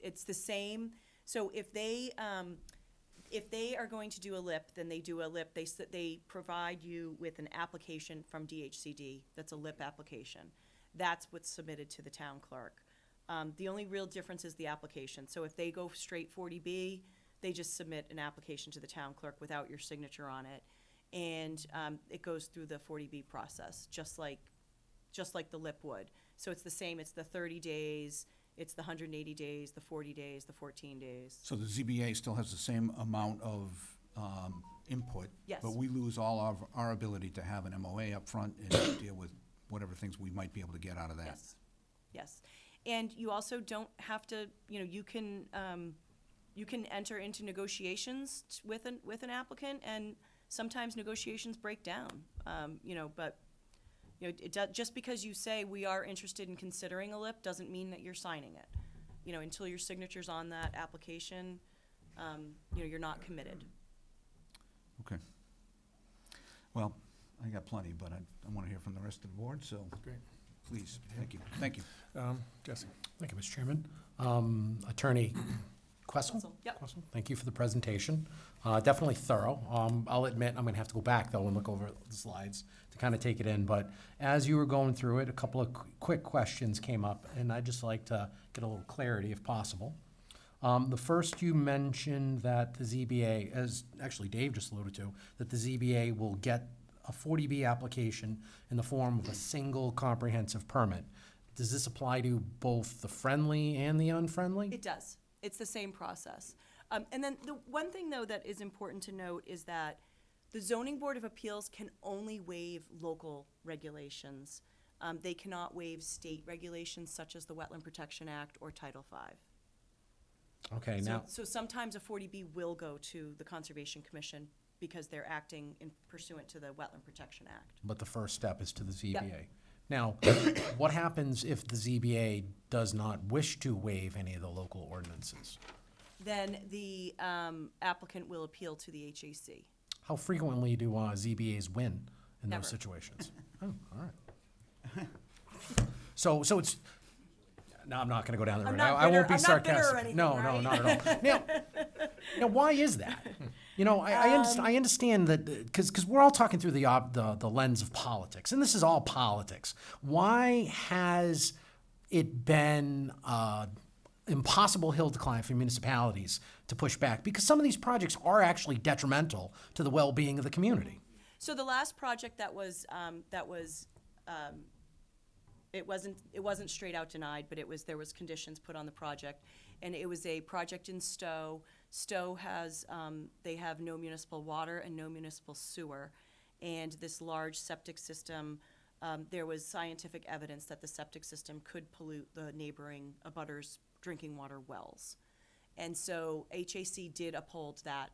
it's the same, so if they are going to do a LIP, then they do a LIP, they provide you with an application from DHCD, that's a LIP application. That's what's submitted to the town clerk. The only real difference is the application. So if they go straight 40B, they just submit an application to the town clerk without your signature on it. And it goes through the 40B process, just like the LIP would. So it's the same, it's the 30 days, It's the 180 days, the 40 days, the 14 days. So the ZBA still has the same amount of input? Yes. But we lose all of our ability to have an MOA up front and deal with whatever things we might be able to get out of that? Yes, yes. And you also don't have to, you can enter into negotiations with an applicant, and sometimes negotiations break down. But just because you say we are interested in considering a LIP doesn't mean that you're signing it. Until your signature's on that application, you're not committed. Okay. Well, I got plenty, but I want to hear from the rest of the board, so Great. please, thank you. Thank you. Jesse? Thank you, Mr. Chairman. Attorney Questle? Yep. Questle, thank you for the presentation. Definitely thorough. I'll admit, I'm gonna have to go back, though, and look over the slides to kind of take it in. But as you were going through it, a couple of quick questions came up, and I'd just like to get a little clarity, if possible. The first, you mentioned that the ZBA, as actually Dave just alluded to, that the ZBA will get a 40B application in the form of a single comprehensive permit. Does this apply to both the friendly and the unfriendly? It does. It's the same process. And then the one thing, though, that is important to note is that the Zoning Board of Appeals can only waive local regulations. They cannot waive state regulations such as the Wetland Protection Act or Title V. Okay, now, So sometimes a 40B will go to the Conservation Commission because they're acting in pursuant to the Wetland Protection Act. but the first step is to the ZBA. Yep. Now, what happens if the ZBA does not wish to waive any of the local ordinances? Then the applicant will appeal to the HAC. How frequently do ZBAs win in Never. those situations? Oh, all right. So it's, no, I'm not gonna go down the I'm road. not I won't bitter- be I'm not bitter or sarcastic. anything, No, right? not at all. Now, why is that? I understand that, because we're all talking through the lens of politics, and this is all politics. Why has it been impossible hill to climb for municipalities to push back? Because some of these projects are actually detrimental to the well-being of the community. So the last project that was it wasn't straight out denied, but there was conditions put on the project, and it was a project in Stowe. Stowe has they have no municipal water and no municipal sewer, and this large septic system. There was scientific evidence that the septic system could pollute the neighboring abutters' drinking water wells, and so HAC did uphold that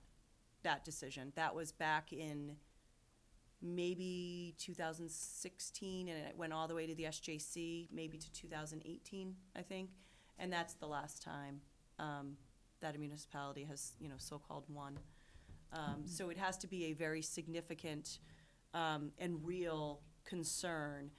decision. That was back in maybe 2016, and it went all the way to the SJC, maybe to 2018, I think. And that's the last time that a municipality has, so-called won. So it has to be a very significant and real concern.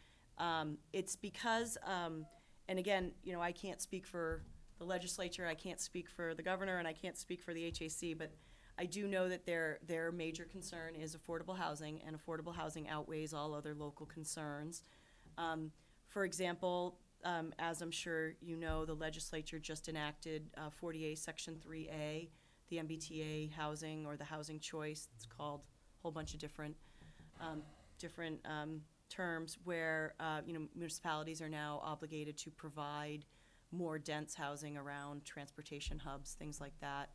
It's because, and again, I can't speak for the legislature, I can't speak for the governor, and I can't speak for the HAC, but I do know that their major concern is affordable housing, and affordable housing outweighs all other local concerns. For example, as I'm sure you know, the legislature just enacted 40A Section 3A, the MBTA housing or the housing choice. It's called a whole bunch of different terms where municipalities are now obligated to provide more dense housing around transportation hubs, things like that.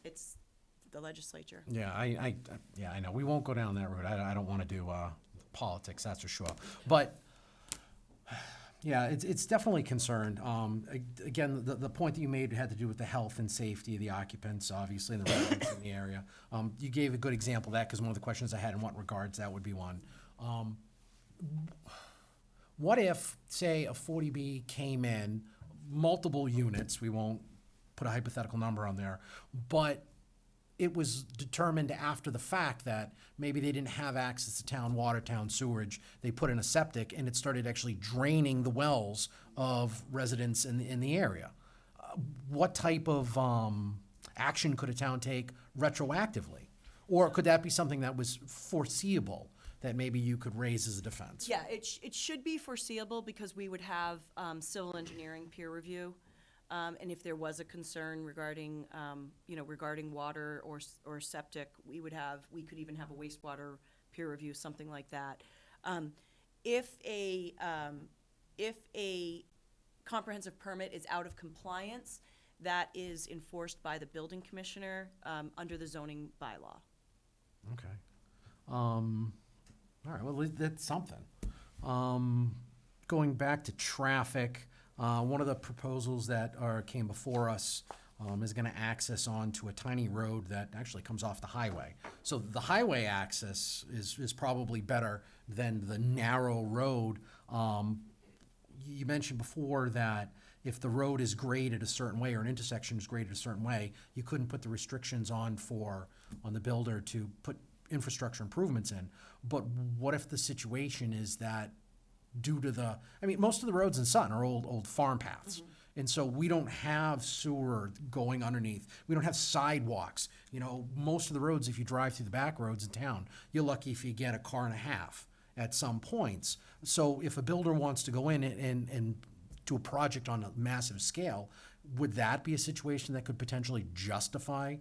It's the legislature. Yeah, I know. We won't go down that road. I don't want to do politics, that's for sure. But yeah, it's definitely concerned. Again, the point that you made had to do with the health and safety of the occupants, obviously, and the residents in the area. You gave a good example of that, because one of the questions I had in what regards that would be one. What if, say, a 40B came in, multiple units, we won't put a hypothetical number on there, but it was determined after the fact that maybe they didn't have access to town water, town sewerage. They put in a septic, and it started actually draining the wells of residents in the area. What type of action could a town take retroactively? Or could that be something that was foreseeable that maybe you could raise as a defense? Yeah, it should be foreseeable, because we would have civil engineering peer review. And if there was a concern regarding, regarding water or septic, we could even have a wastewater peer review, something like that. If a comprehensive permit is out of compliance, that is enforced by the building commissioner under the zoning bylaw. Okay. All right, well, that's something. Going back to traffic, one of the proposals that came before us is gonna access onto a tiny road that actually comes off the highway. So the highway access is probably better than the narrow road. You mentioned before that if the road is graded a certain way or an intersection is graded a certain way, you couldn't put the restrictions on the builder to put infrastructure improvements in. But what if the situation is that due to most of the roads in Sutton are old farm paths. And so we don't have sewer going underneath. We don't have sidewalks. You know, most of the roads, if you drive through the back roads in town, you're lucky if you get a car and a half at some points. So if a builder wants to go in and do a project on a massive scale, would that be a situation that could potentially justify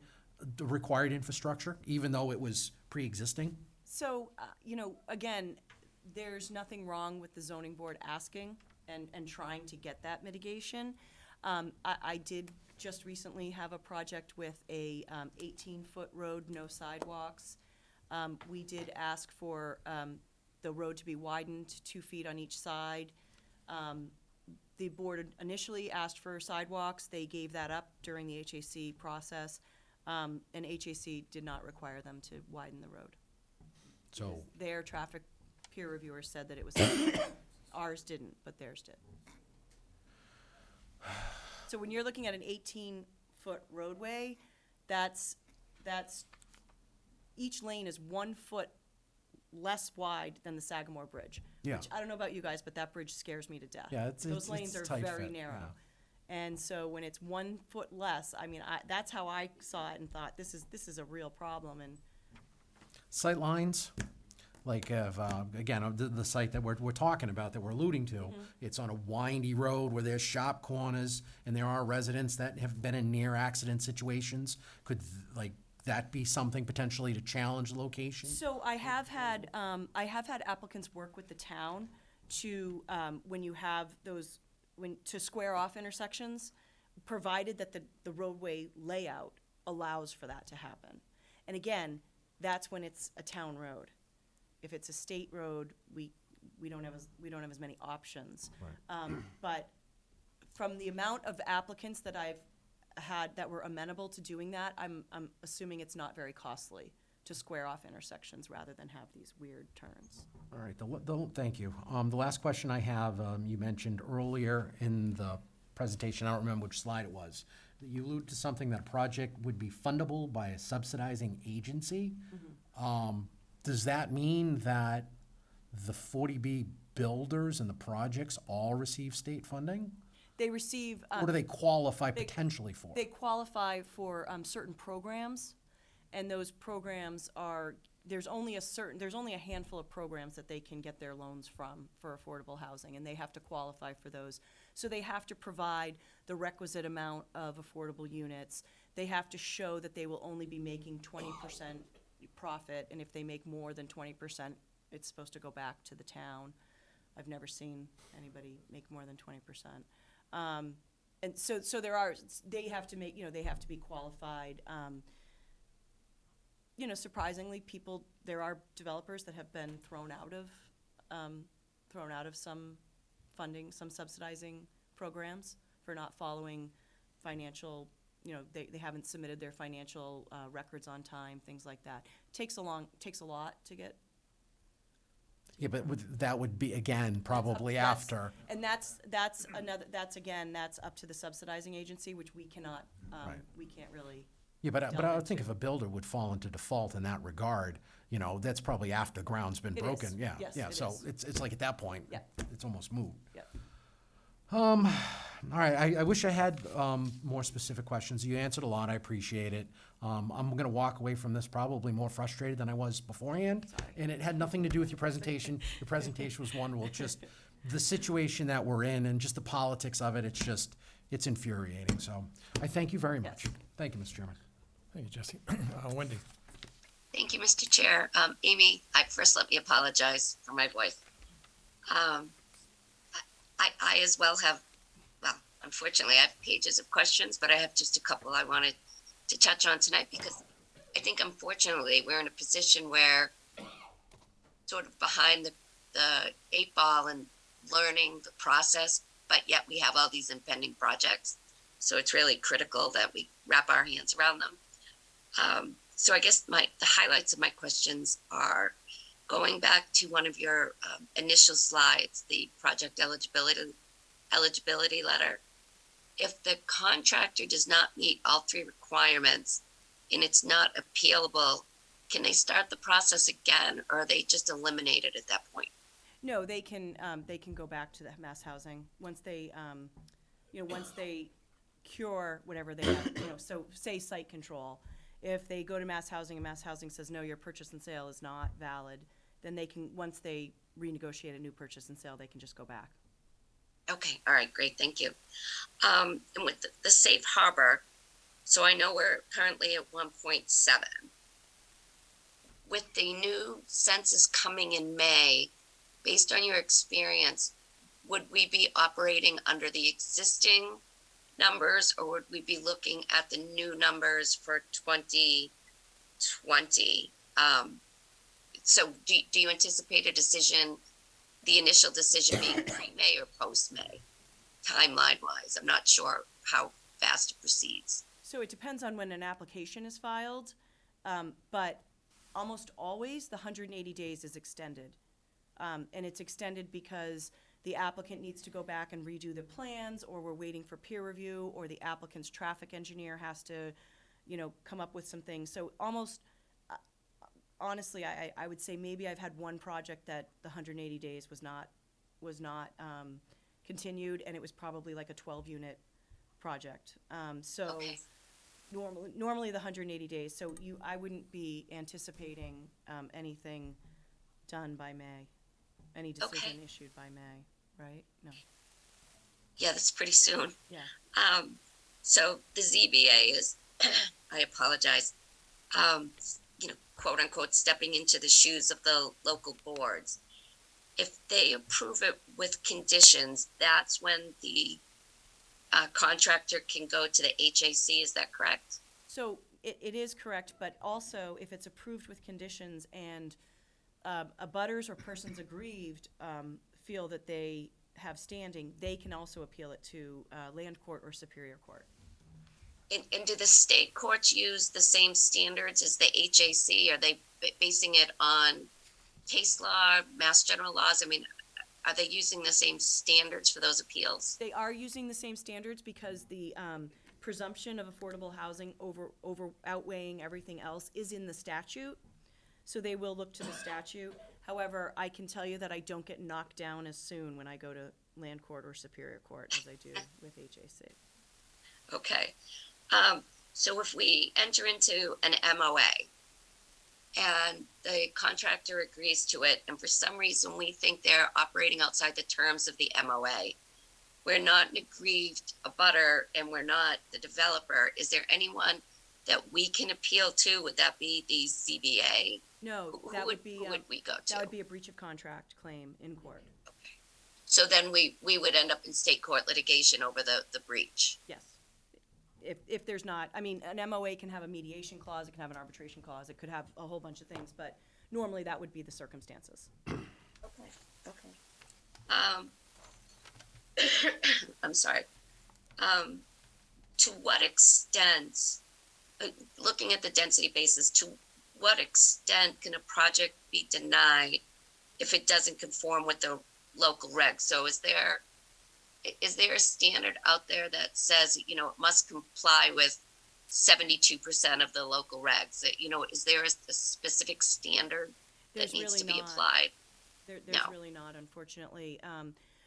the required infrastructure, even though it was pre-existing? So, again, there's nothing wrong with the zoning board asking and trying to get that mitigation. I did just recently have a project with a 18-foot road, no sidewalks. We did ask for the road to be widened 2 feet on each side. The board initially asked for sidewalks. They gave that up during the HAC process, and HAC did not require them to widen the road. So, Their traffic peer reviewers said that it was, ours didn't, but theirs did. So when you're looking at an 18-foot roadway, that's, each lane is 1 foot less wide than the Sagamore Bridge. Yeah. Which, I don't know about you guys, but that bridge scares me to death. Yeah, it's Those lanes are tight very fit, narrow. yeah. And so when it's 1 foot less, that's how I saw it and thought, this is a real problem, and sight lines, like again, the site that we're talking about, that we're alluding to, it's on a windy road where there's sharp corners and there are residents that have been in near accident situations. Could that be something potentially to challenge the location? So I have had applicants work with the town to, when you have those, to square off intersections, provided that the roadway layout allows for that to happen. And again, that's when it's a town road. If it's a state road, we don't have as many options. Right. But from the amount of applicants that I've had that were amenable to doing that, I'm assuming it's not very costly to square off intersections rather than have these weird turns. All right, thank you. The last question I have, you mentioned earlier in the presentation, I don't remember which slide it was, that you alluded to something that a project would be fundable by a subsidizing agency. Does that mean that the 40B builders and the projects all receive state funding? They receive. Or do they qualify potentially for? They qualify for certain programs, and those programs are, there's only a handful of programs that they can get their loans from for affordable housing, and they have to qualify for those. So they have to provide the requisite amount of affordable units. They have to show that they will only be making 20% profit, and if they make more than 20%, it's supposed to go back to the town. I've never seen anybody make more than 20%. And so they have to make, they have to be qualified. Surprisingly, there are developers that have been thrown out of some funding, some subsidizing programs for not following financial, they haven't submitted their financial records on time, things like that. Takes a lot to get. Yeah, but that would be, again, probably That's- after. And that's up to the subsidizing agency, which we cannot, Right. we can't really. Yeah, but I delve would think into. if a builder would fall into default in that regard, that's probably after ground's been It broken. is. Yeah, Yes, yeah. it So is. it's like at that point, Yeah. it's almost moot. Yep. All right, I wish I had more specific questions. You answered a lot, I appreciate it. I'm gonna walk away from this probably more frustrated than I was beforehand. Sorry. And it had nothing to do with your presentation. Your presentation was wonderful, just the situation that we're in and just the politics of it, it's infuriating. So I thank you very much. Yes. Thank you, Mr. Chairman. Thank you, Jesse. Wendy? Thank you, Mr. Chair. Amy, first let me apologize for my voice. I as well have unfortunately, I have pages of questions, but I have just a couple I wanted to touch on tonight because I think unfortunately we're in a position where sort of behind the eight ball and learning the process, but yet we have all these impending projects. So it's really critical that we wrap our hands around them. So I guess the highlights of my questions are going back to one of your initial slides, the project eligibility letter. If the contractor does not meet all three requirements and it's not appealable, can they start the process again, or are they just eliminated at that point? No, they can go back to the mass housing once they, once they cure whatever they have, so say site control. If they go to mass housing and mass housing says, no, your purchase and sale is not valid, then they can, once they renegotiate a new purchase and sale, they can just go back. Okay, all right, great, thank you. And with the safe harbor, so I know we're currently at 1.7. With the new census coming in May, based on your experience, would we be operating under the existing numbers, or would we be looking at the new numbers for 2020? So do you anticipate a decision, the initial decision being pre-May or post-May, timeline-wise? I'm not sure how fast it proceeds. So it depends on when an application is filed, but almost always the 180 days is extended. And it's extended because the applicant needs to go back and redo the plans, or we're waiting for peer review, or the applicant's traffic engineer has to, come up with some things. So almost, honestly, I would say maybe I've had one project that the 180 days was not continued, and it was probably like a 12-unit project. So Okay. normally the 180 days. So I wouldn't be anticipating anything done by May, any decision Okay. issued by May, right? No. Yeah, that's pretty soon. Yeah. So the ZBA is, I apologize, quote unquote, stepping into the shoes of the local boards. If they approve it with conditions, that's when the contractor can go to the HAC, is that correct? So it is correct, but also if it's approved with conditions and abutters or persons aggrieved feel that they have standing, they can also appeal it to land court or superior court. And do the state courts use the same standards as the HAC? Are they basing it on case law, mass general laws? I mean, are they using the same standards for those appeals? They are using the same standards because the presumption of affordable housing over outweighing everything else is in the statute. So they will look to the statute. However, I can tell you that I don't get knocked down as soon when I go to land court or superior court as I do with HAC. Okay. So if we enter into an MOA and the contractor agrees to it, and for some reason we think they're operating outside the terms of the MOA, we're not an aggrieved abutter and we're not the developer, is there anyone that we can appeal to? Would that be the ZBA? No, Who that would be who would we go to? that would be a breach of contract claim in court. So then we would end up in state court litigation over the breach. Yes. If there's not, I mean, an MOA can have a mediation clause, it can have an arbitration clause, it could have a whole bunch of things, but normally that would be the circumstances. Okay. I'm sorry. To what extent, looking at the density basis, to what extent can a project be denied if it doesn't conform with the local regs? So is there a standard out there that says, it must comply with 72% of the local regs? Is there a specific standard There's that needs really to be not. applied? There's No. really not, unfortunately.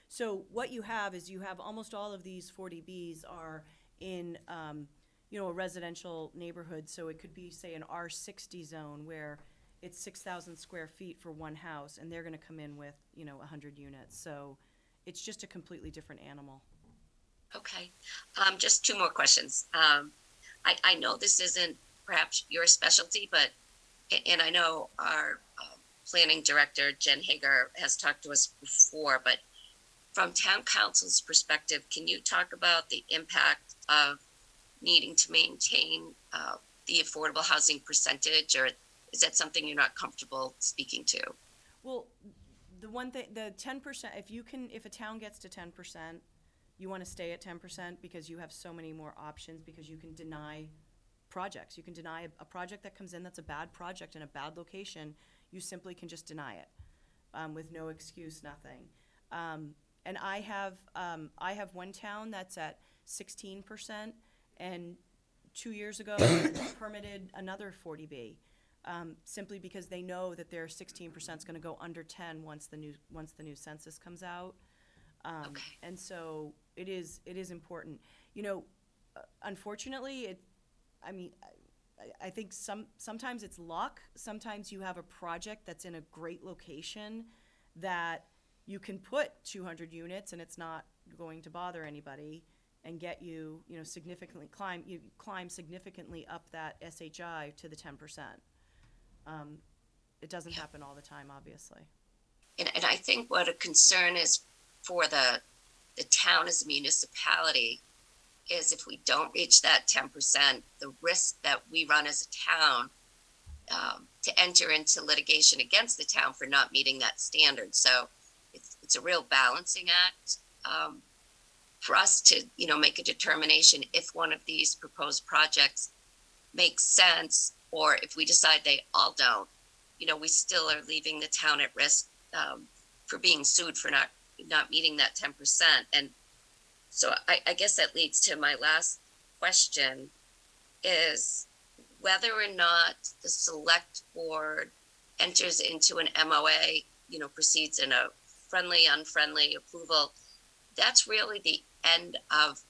So what you have is you have almost all of these 40Bs are in, a residential neighborhood. So it could be, say, an R60 zone where it's 6,000 square feet for one house, and they're going to come in with, 100 units. So it's just a completely different animal. Okay. Just two more questions. I know this isn't perhaps your specialty, and I know our planning director, Jen Hager, has talked to us before, but from town council's perspective, can you talk about the impact of needing to maintain the affordable housing percentage, or is that something you're not comfortable speaking to? Well, the one thing, the 10%, if a town gets to 10%, you want to stay at 10% because you have so many more options, because you can deny projects. You can deny a project that comes in that's a bad project in a bad location. You simply can just deny it with no excuse, nothing. And I have one town that's at 16%, and 2 years ago permitted another 40B. Simply because they know that their 16% is going to go under 10 once the new census comes out. Okay. And so it is important. Unfortunately, I think sometimes it's luck. Sometimes you have a project that's in a great location that you can put 200 units and it's not going to bother anybody, and get you climb significantly up that SHI to the 10%. It doesn't happen all the time, obviously. And I think what a concern is for the town as a municipality is if we don't reach that 10%, the risk that we run as a town to enter into litigation against the town for not meeting that standard. So it's a real balancing act for us to, make a determination if one of these proposed projects makes sense, or if we decide they all don't. We still are leaving the town at risk for being sued for not meeting that 10%. And so I guess that leads to my last question, is whether or not the select board enters into an MOA, proceeds in a friendly, unfriendly approval. That's really the end of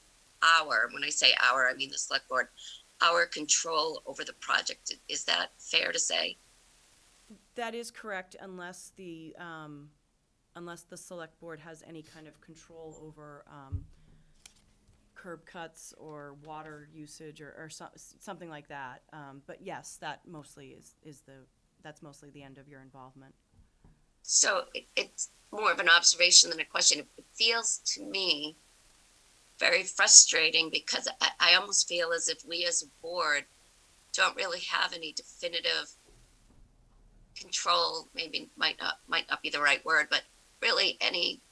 when I say our, I mean the select board, our control over the project. Is that fair to say? That is correct, unless the select board has any kind of control over curb cuts or water usage or something like that. But yes, that mostly that's mostly the end of your involvement. So it's more of an observation than a question. It feels to me very frustrating, because I almost feel as if we as a board don't really have any definitive control, maybe might not be the right word, but really any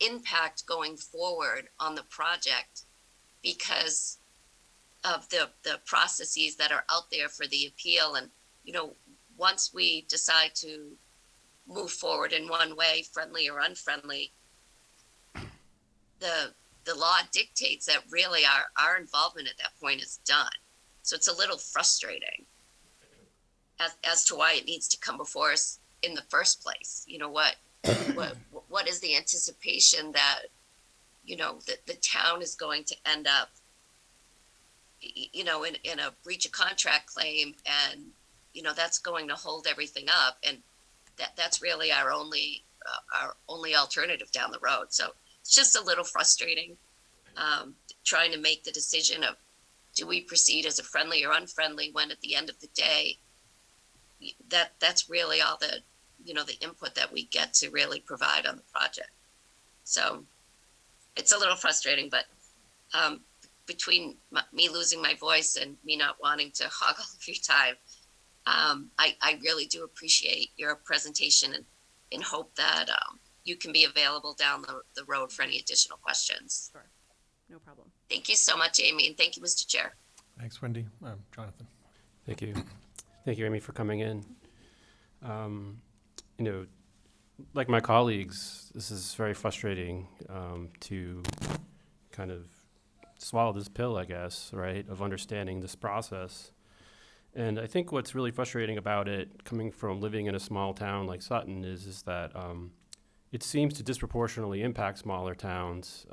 impact going forward on the project because of the processes that are out there for the appeal. And, once we decide to move forward in one way, friendly or unfriendly, the law dictates that really our involvement at that point is done. So it's a little frustrating as to why it needs to come before us in the first place. What is the anticipation that, the town is going to end up, in a breach of contract claim, and, that's going to hold everything up. And that's really our only alternative down the road. So it's just a little frustrating, trying to make the decision of, do we proceed as a friendly or unfriendly, when at the end of the day, that's really all the input that we get to really provide on the project. So it's a little frustrating, but between me losing my voice and me not wanting to hog all of your time, I really do appreciate your presentation, and hope that you can be available down the road for any additional questions. Sure, no problem. Thank you so much, Amy, and thank you, Mr. Chair. Thanks, Wendy. Jonathan. Thank you. Thank you, Amy, for coming in. Like my colleagues, this is very frustrating to kind of swallow this pill, I guess, right, of understanding this process. And I think what's really frustrating about it, coming from living in a small town like Sutton, is that it seems to disproportionately impact smaller towns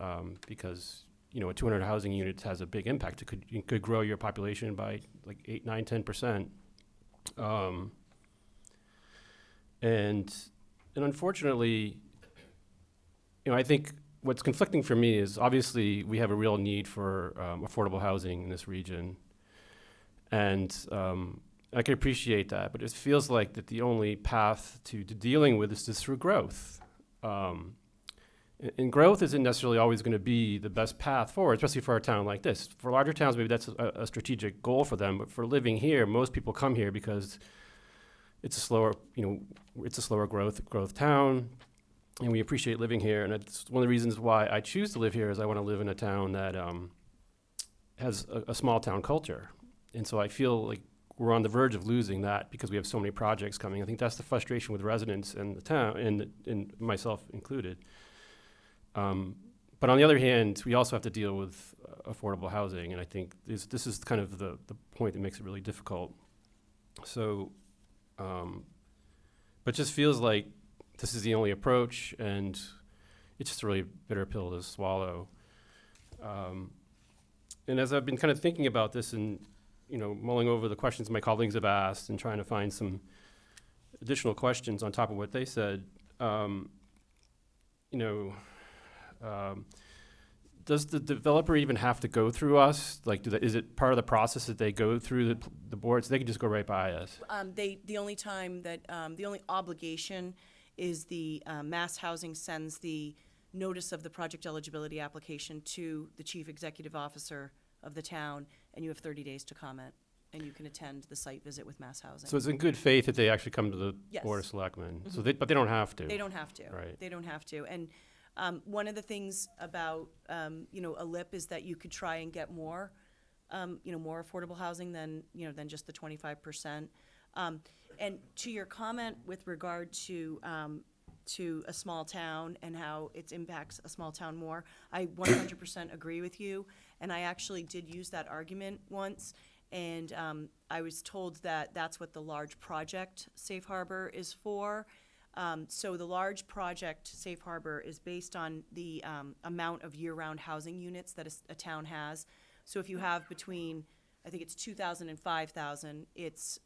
because, a 200 housing units has a big impact. It could grow your population by like 8, 9, 10%. And unfortunately, I think what's conflicting for me is, obviously we have a real need for affordable housing in this region. And I can appreciate that, but it feels like that the only path to dealing with this is through growth. And growth isn't necessarily always going to be the best path forward, especially for a town like this. For larger towns, maybe that's a strategic goal for them. But for living here, most people come here because it's a slower, it's a slower growth town, and we appreciate living here. And it's one of the reasons why I choose to live here is I want to live in a town that has a small town culture. And so I feel like we're on the verge of losing that because we have so many projects coming. I think that's the frustration with residents and the town, and myself included. But on the other hand, we also have to deal with affordable housing, and I think this is kind of the point that makes it really difficult. So, but it just feels like this is the only approach, and it's just a really bitter pill to swallow. And as I've been kind of thinking about this and, mulling over the questions my colleagues have asked and trying to find some additional questions on top of what they said, does the developer even have to go through us? Like, is it part of the process that they go through the boards? They can just go right by us. The only time that, the only obligation is the Mass Housing sends the notice of the project eligibility application to the chief executive officer of the town, and you have 30 days to comment, and you can attend the site visit with Mass Housing. So it's in good faith that they actually come to the Yes. Board of Selectmen. Mhm. So but they don't have to. They don't have to. Right. They don't have to. And one of the things about, a LIP is that you could try and get more, more affordable housing than just the 25%. And to your comment with regard to a small town and how it impacts a small town more, I 100% agree with you. And I actually did use that argument once. And I was told that that's what the large project safe harbor is for. So the large project safe harbor is based on the amount of year-round housing units that a town has. So if you have between, I think it's 2,000 and 5,000, it's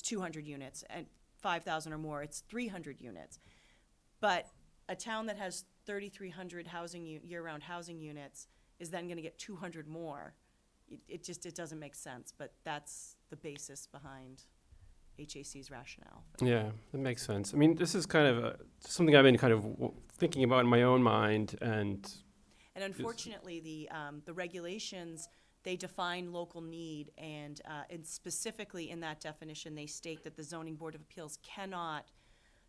200 units, and 5,000 or more, it's 300 units. But a town that has 3,300 year-round housing units is then going to get 200 more. It doesn't make sense, but that's the basis behind HAC's rationale. Yeah, that makes sense. I mean, this is kind of something I've been kind of thinking about in my own mind, and unfortunately, the regulations, they define local need, and specifically in that definition, they state that the Zoning Board of Appeals cannot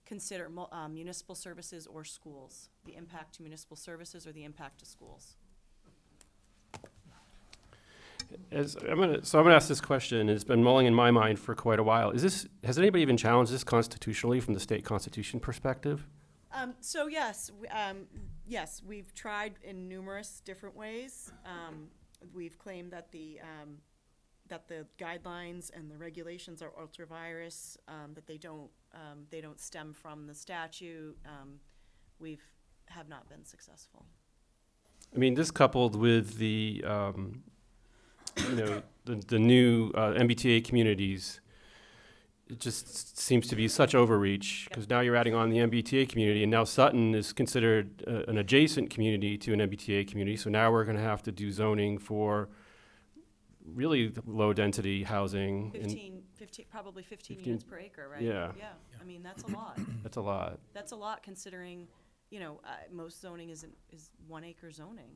consider municipal services or schools, the impact to municipal services or the impact to schools. I'm gonna ask this question. It's been mulling in my mind for quite a while. Has anybody even challenged this constitutionally from the state constitution perspective? So yes, we've tried in numerous different ways. We've claimed that the guidelines and the regulations are ultra virus, that they don't stem from the statute. We have not been successful. I mean, this coupled with the the new MBTA communities, it just seems to be such overreach, because now you're adding on the MBTA community, and now Sutton is considered an adjacent community to an MBTA community, so now we're going to have to do zoning for really low-density housing. 15, probably 15 units per acre, right? Yeah. Yeah, I mean, that's a lot. That's a lot. That's a lot considering, most zoning is 1 acre zoning,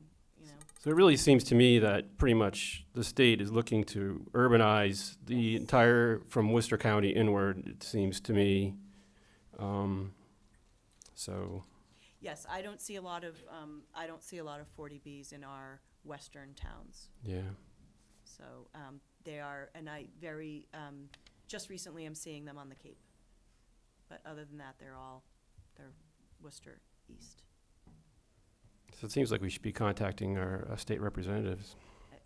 So it really seems to me that pretty much the state is looking to urbanize the entire, from Worcester County inward, it seems to me. So, Yes, I don't see a lot of 40Bs in our western towns. yeah. So they are, and just recently I'm seeing them on the Cape. But other than that, they're Worcester East. So it seems like we should be contacting our state representatives.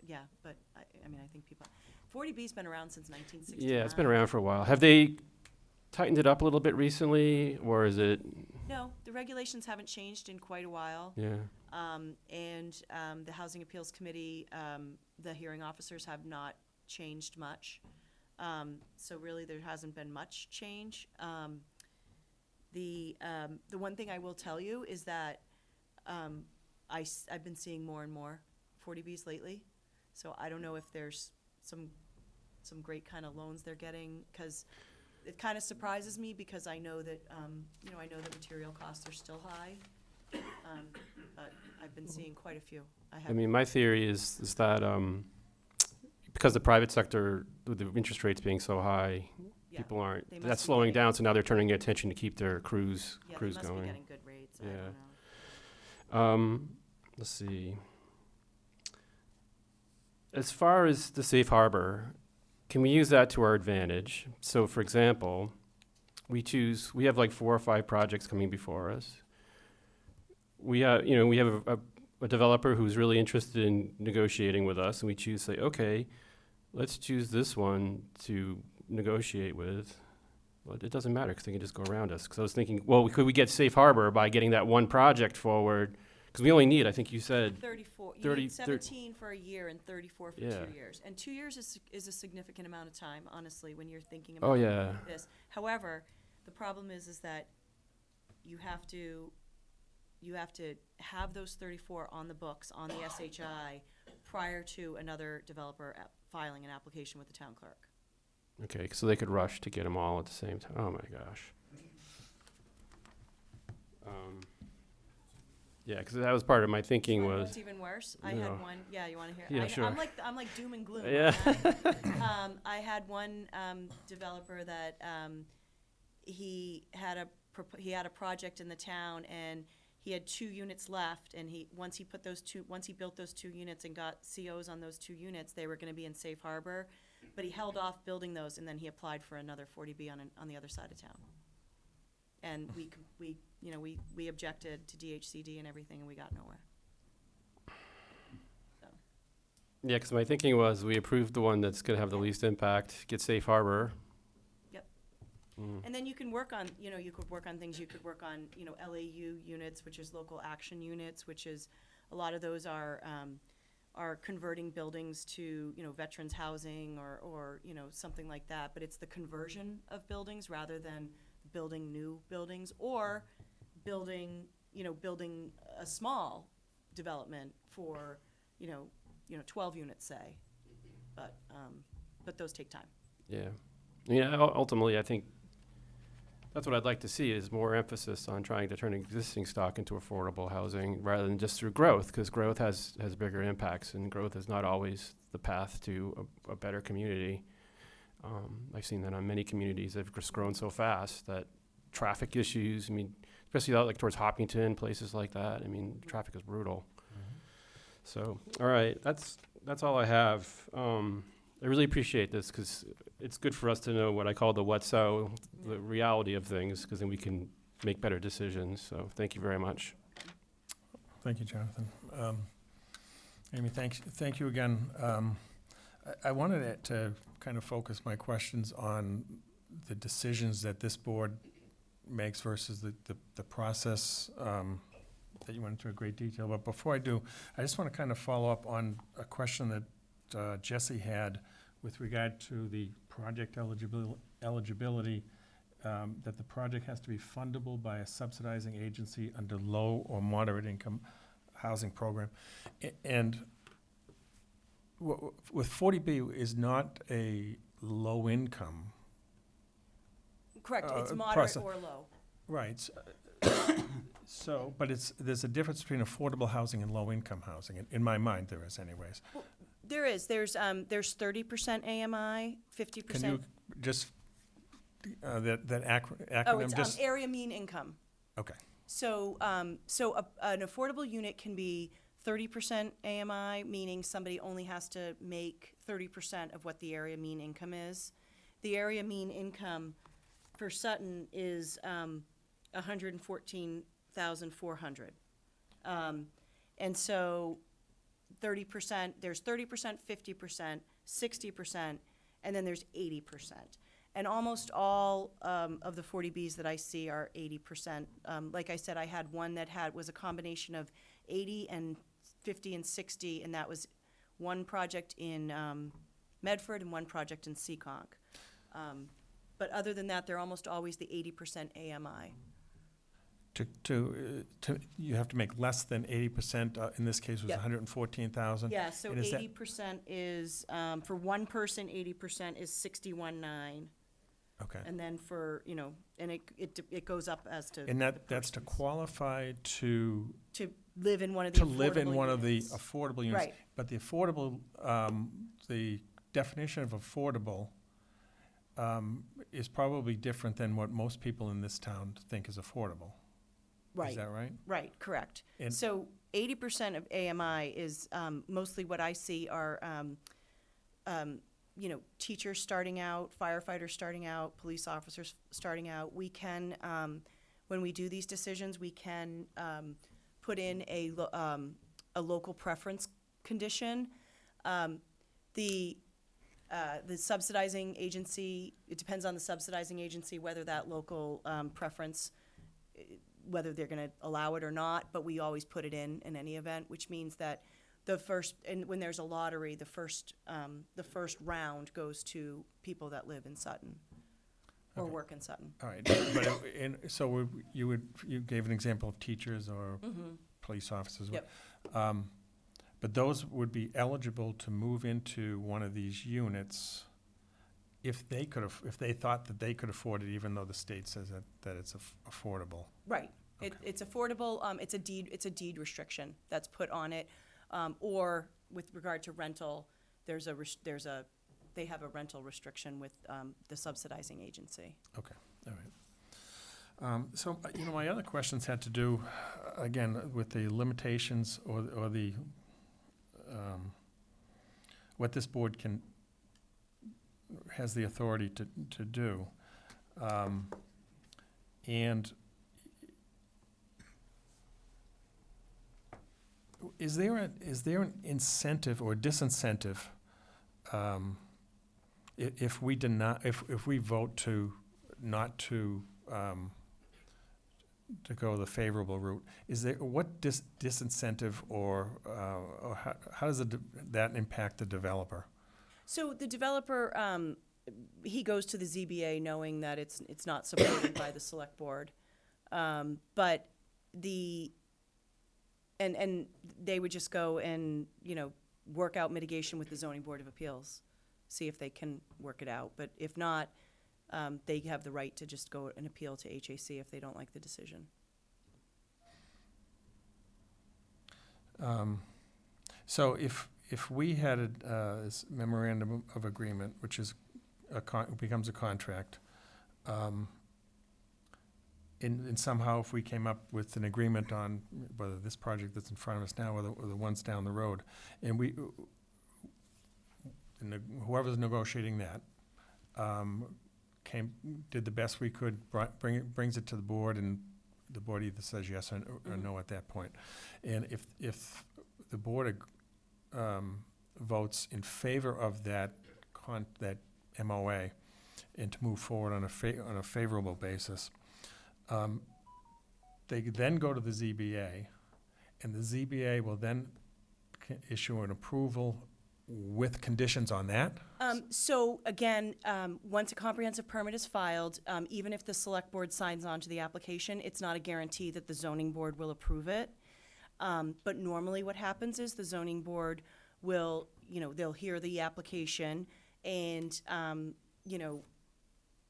Yeah, but I think people, 40B's been around since 1969. Yeah, it's been around for a while. Have they tightened it up a little bit recently, or is it? No, the regulations haven't changed in quite a while. Yeah. The Housing Appeals Committee, the hearing officers have not changed much. So really, there hasn't been much change. The one thing I will tell you is that I've been seeing more and more 40Bs lately. So I don't know if there's some great kind of loans they're getting, because it kind of surprises me, because I know that I know that material costs are still high. But I've been seeing quite a few. I I have, mean, my theory is that because the private sector, with the interest rates being so high, yeah, people aren't, They must that's be slowing getting- down, so now they're turning their attention to keep their crews yeah, they must be going. getting good rates. I Yeah. don't know. Let's see. As far as the safe harbor, can we use that to our advantage? So, for example, we have like 4 or 5 projects coming before us. We have a developer who's really interested in negotiating with us, and we choose to say, okay, let's choose this one to negotiate with. Well, it doesn't matter because they can just go around us. Because I was thinking, well, could we get safe harbor by getting that one project forward? Because we only need, I think you said, 34, you 30 need 17 for a year and 34 for Yeah. 2 years. And 2 years is a significant amount of time, honestly, when you're thinking oh about yeah, this. However, the problem is that you have to have those 34 on the books, on the SHI, prior to another developer filing an application with the town clerk. okay, so they could rush to get them all at the same time. Oh my gosh. Yeah, because that was part of my thinking You wanna know was, what's even worse? I No. had one. Yeah, you want to hear? Yeah, sure. I'm like doom and gloom. Yeah. I had one developer that he had a project in the town, and he had 2 units left. And once he built those 2 units and got COs on those 2 units, they were going to be in safe harbor. But he held off building those, and then he applied for another 40B on the other side of town. And we objected to DHCD and everything, and we got nowhere. So, yeah, because my thinking was we approved the one that's going to have the least impact, get safe harbor. Yep. Mm. And then you can work on, you could work on things, you could work on, LAU units, which is local action units, which is, a lot of those are converting buildings to, veterans housing or, something like that. But it's the conversion of buildings rather than building new buildings, or building a small development for, 12 units, say. But those take time. Yeah. Yeah, ultimately, I think that's what I'd like to see is more emphasis on trying to turn existing stock into affordable housing rather than just through growth, because growth has bigger impacts, and growth is not always the path to a better community. I've seen that on many communities that have just grown so fast that traffic issues, I mean, especially out like towards Hopkinton, places like that, I mean, traffic is brutal. So, all right, that's all I have. I really appreciate this because it's good for us to know what I call the what's so, the reality of things, because then we can make better decisions. So thank you very much. Thank you, Jonathan. Amy, thank you again. I wanted to kind of focus my questions on the decisions that this board makes versus the process that you went into a great detail. But before I do, I just want to kind of follow up on a question that Jesse had with regard to the project eligibility, that the project has to be fundable by a subsidizing agency under low or moderate income housing program. And with 40B is not a low income. Correct, it's moderate process. or low. Right. So, but there's a difference between affordable housing and low income housing. In my mind, there is anyways. There is. There's 30% AMI, 50%. Can you just, that acronym? Oh, it's just area mean income. Okay. So, an affordable unit can be 30% AMI, meaning somebody only has to make 30% of what the area mean income is. The area mean income for Sutton is $114,400, and so 30%. There's 30%, 50%, 60%, and then there's 80%. And almost all of the 40Bs that I see are 80%. Like I said, I had one that was a combination of 80 and 50 and 60, and that was one project in Medford and one project in Seekonk. But other than that, they're almost always the 80% AMI. You have to make less than 80%, in this case was Yep. 114,000? Yeah, so And is that- 80% is, for one person, 80% is 61.9. Okay. And then for, you know, and it goes up as to. And the that's to persons. qualify to To live in one of the live in affordable one of the units. affordable units. Right. But the affordable, the definition of affordable is probably different than what most people in this town think is affordable. Right. Is that right? Right, correct. And- So 80% of AMI is mostly what I see are, you know, teachers starting out, firefighters starting out, police officers starting out. We can, when we do these decisions, we can put in a local preference condition. The subsidizing agency, it depends on the subsidizing agency whether that local preference, whether they're gonna allow it or not, but we always put it in any event, which means that the first, and when there's a lottery, the first round goes to people that live in Sutton or Okay. work in Sutton. All right, so you gave an example of teachers or police officers. Yep. But those would be eligible to move into one of these units if they thought that they could afford it, even though the state says that it's affordable. Right. It's affordable, it's a deed restriction that's put on it. Or with regard to rental, they have a rental restriction with the subsidizing agency. Okay, all right. So, you know, my other questions had to do, again, with the limitations or the, what this board has the authority to do. And is there an incentive or disincentive if we if we vote to not to go the favorable route? Is there what disincentive or how does that impact the developer? So the developer, he goes to the ZBA knowing that it's not supported by the select board. But and they would just go and, you know, work out mitigation with the zoning board of appeals, see if they can work it out. But if not, they have the right to just go and appeal to HAC if they don't like the decision. So if we had this memorandum of agreement, which is becomes a contract, and somehow if we came up with an agreement on whether this project that's in front of us now or the ones down the road, and whoever's negotiating that did the best we could, brings it to the board, and the board either says yes or no at that point. And if the board votes in favor of that MOA and to move forward on a favorable basis, they then go to the ZBA, and the ZBA will then issue an approval with conditions on that? So again, once a comprehensive permit is filed, even if the select board signs on to the application, it's not a guarantee that the zoning board will approve it. But normally what happens is the zoning board will, you know, they'll hear the application and, you know,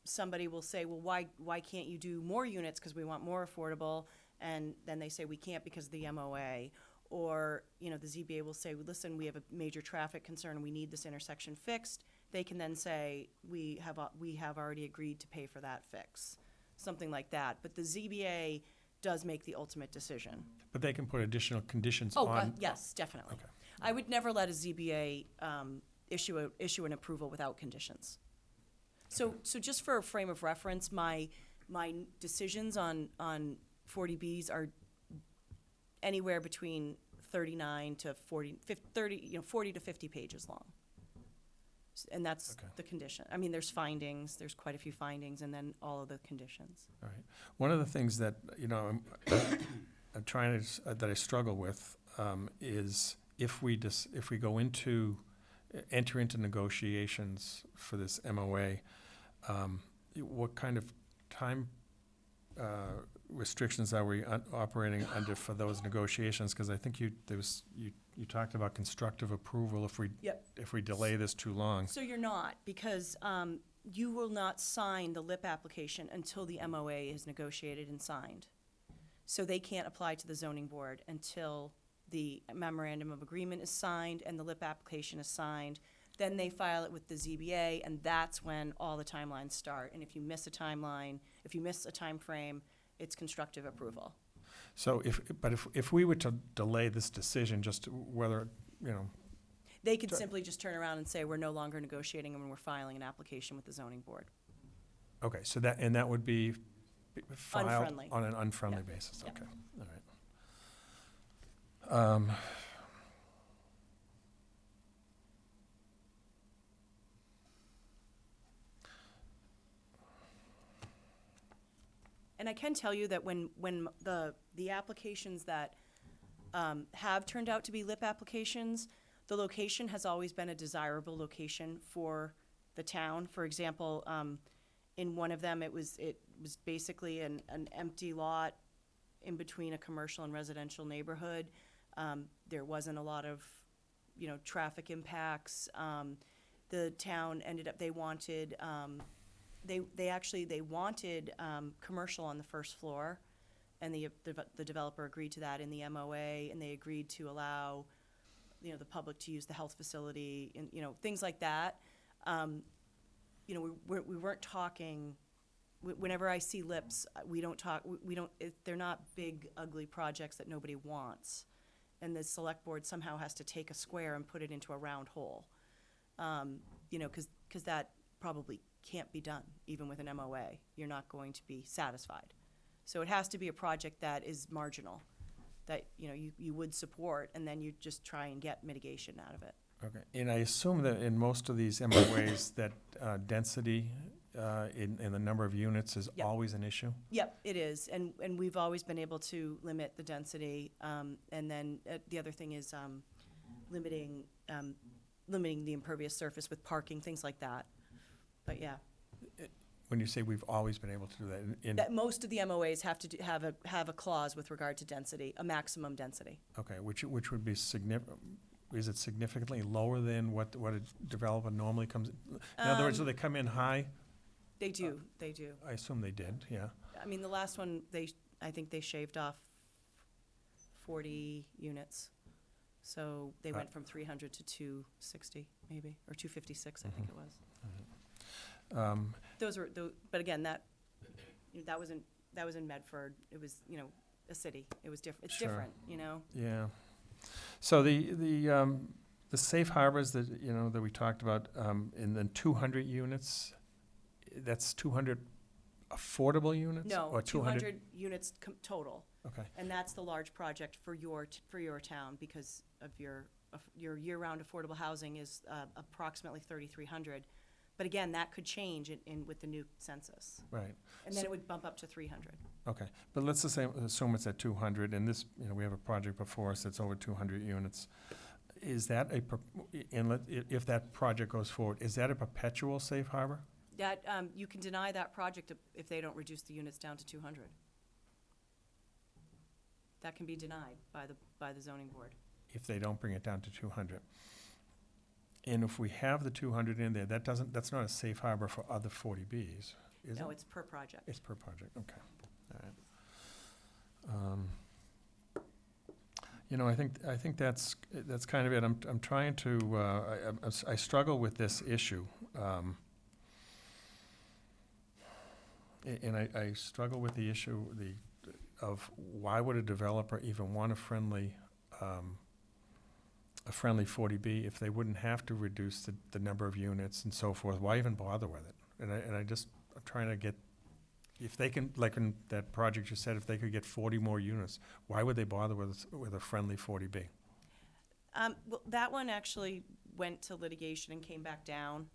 somebody will say, well, why can't you do more units because we want more affordable? And then they say, we can't because of the MOA. Or, you know, the ZBA will say, well, listen, we have a major traffic concern and we need this intersection fixed. They can then say, we have already agreed to pay for that fix, something like that. But the ZBA does make the ultimate decision. But they can put additional conditions Oh, on? yes, definitely. Okay. I would never let a ZBA issue an approval without conditions. So just for a frame of reference, my decisions on 40Bs are anywhere between 39 to 40, 40 to 50 pages long. And that's Okay. the condition. I mean, there's findings, there's quite a few findings, and then all of the conditions. All right. One of the things that, you know, I'm trying to, that I struggle with is if we go enter into negotiations for this MOA, what kind of time restrictions are we operating under for those negotiations? Because I think you talked about constructive approval if we Yep. if we delay this too long. So you're not, because you will not sign the LIP application until the MOA is negotiated and signed. So they can't apply to the zoning board until the memorandum of agreement is signed and the LIP application is signed. Then they file it with the ZBA, and that's when all the timelines start. And if you miss a timeline, if you miss a time frame, it's constructive approval. So if we were to delay this decision, just whether, you know, They could simply just turn around and say, we're no longer negotiating and we're filing an application with the zoning board. okay, so that would be filed Unfriendly. on an unfriendly Yeah. basis, Yeah. okay, all right. And I can tell you that when the applications that have turned out to be LIP applications, the location has always been a desirable location for the town. For example, in one of them, it was basically an empty lot in between a commercial and residential neighborhood. There wasn't a lot of, traffic impacts. The town ended up, they wanted, they wanted commercial on the first floor, and the developer agreed to that in the MOA, and they agreed to allow, the public to use the health facility, and, things like that. We weren't talking, whenever I see LIPs, they're not big, ugly projects that nobody wants. And the select board somehow has to take a square and put it into a round hole. Because that probably can't be done, even with an MOA. You're not going to be satisfied. So it has to be a project that is marginal, that, you would support, and then you just try and get mitigation out of it. Okay, and I assume that in most of these MOAs, that density in the number of units is Yep. always an issue? Yep, it is, and we've always been able to limit the density, and then the other thing is limiting the impervious surface with parking, things like that. But yeah, When you say we've always been able to do that, that most of the MOAs have to have a clause with regard to density, a maximum density. okay, which would be significant, is it significantly lower than what a developer normally comes, in other words, do they come in high? They do. I assume they did, yeah. I mean, the last one, I think they shaved off 40 units. So they went from 300 to 260, maybe, or 256, I think it was. Those were, but again, that was in Medford. It was, a city. It was different. It's Sure. different, Yeah. So the safe harbors that, that we talked about, in the 200 units, that's 200 affordable units? No, Or 200 units total. Okay, And that's the large project for your town, because of your year-round affordable housing is approximately 3,300. But again, that could change with the new census. right, And then it would bump up to 300. okay. But let's just assume it's at 200, and this, we have a project before us that's over 200 units. Is that if that project goes forward, is that a perpetual safe harbor? That, you can deny that project if they don't reduce the units down to 200. That can be denied by the zoning board. If they don't bring it down to 200? And if we have the 200 in there, that's not a safe harbor for other 40Bs, is it? No, it's per project. It's per project, okay, all right. I think that's kind of it. I'm trying to, I struggle with this issue. And I struggle with the issue of why would a developer even want a friendly 40B if they wouldn't have to reduce the number of units and so forth? Why even bother with it? And I'm trying to get, if they can, like in that project you said, if they could get 40 more units, why would they bother with a friendly 40B? Well, that one actually went to litigation and came back down.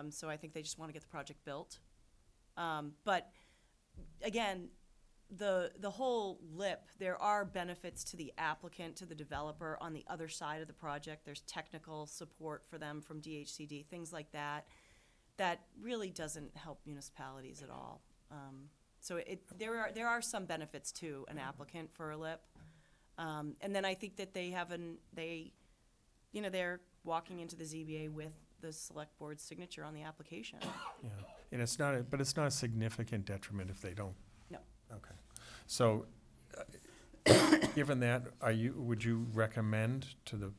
So I think they just want to get the project built. But again, the whole LIP, there are benefits to the applicant, to the developer on the other side of the project. There's technical support for them from DHCD, things like that. That really doesn't help municipalities at all. So there are some benefits to an applicant for a LIP. And then I think that they're walking into the ZBA with the select board's signature on the application. Yeah, and it's not, but it's not a significant detriment if they don't. No. Okay. So, given that, would you recommend to the,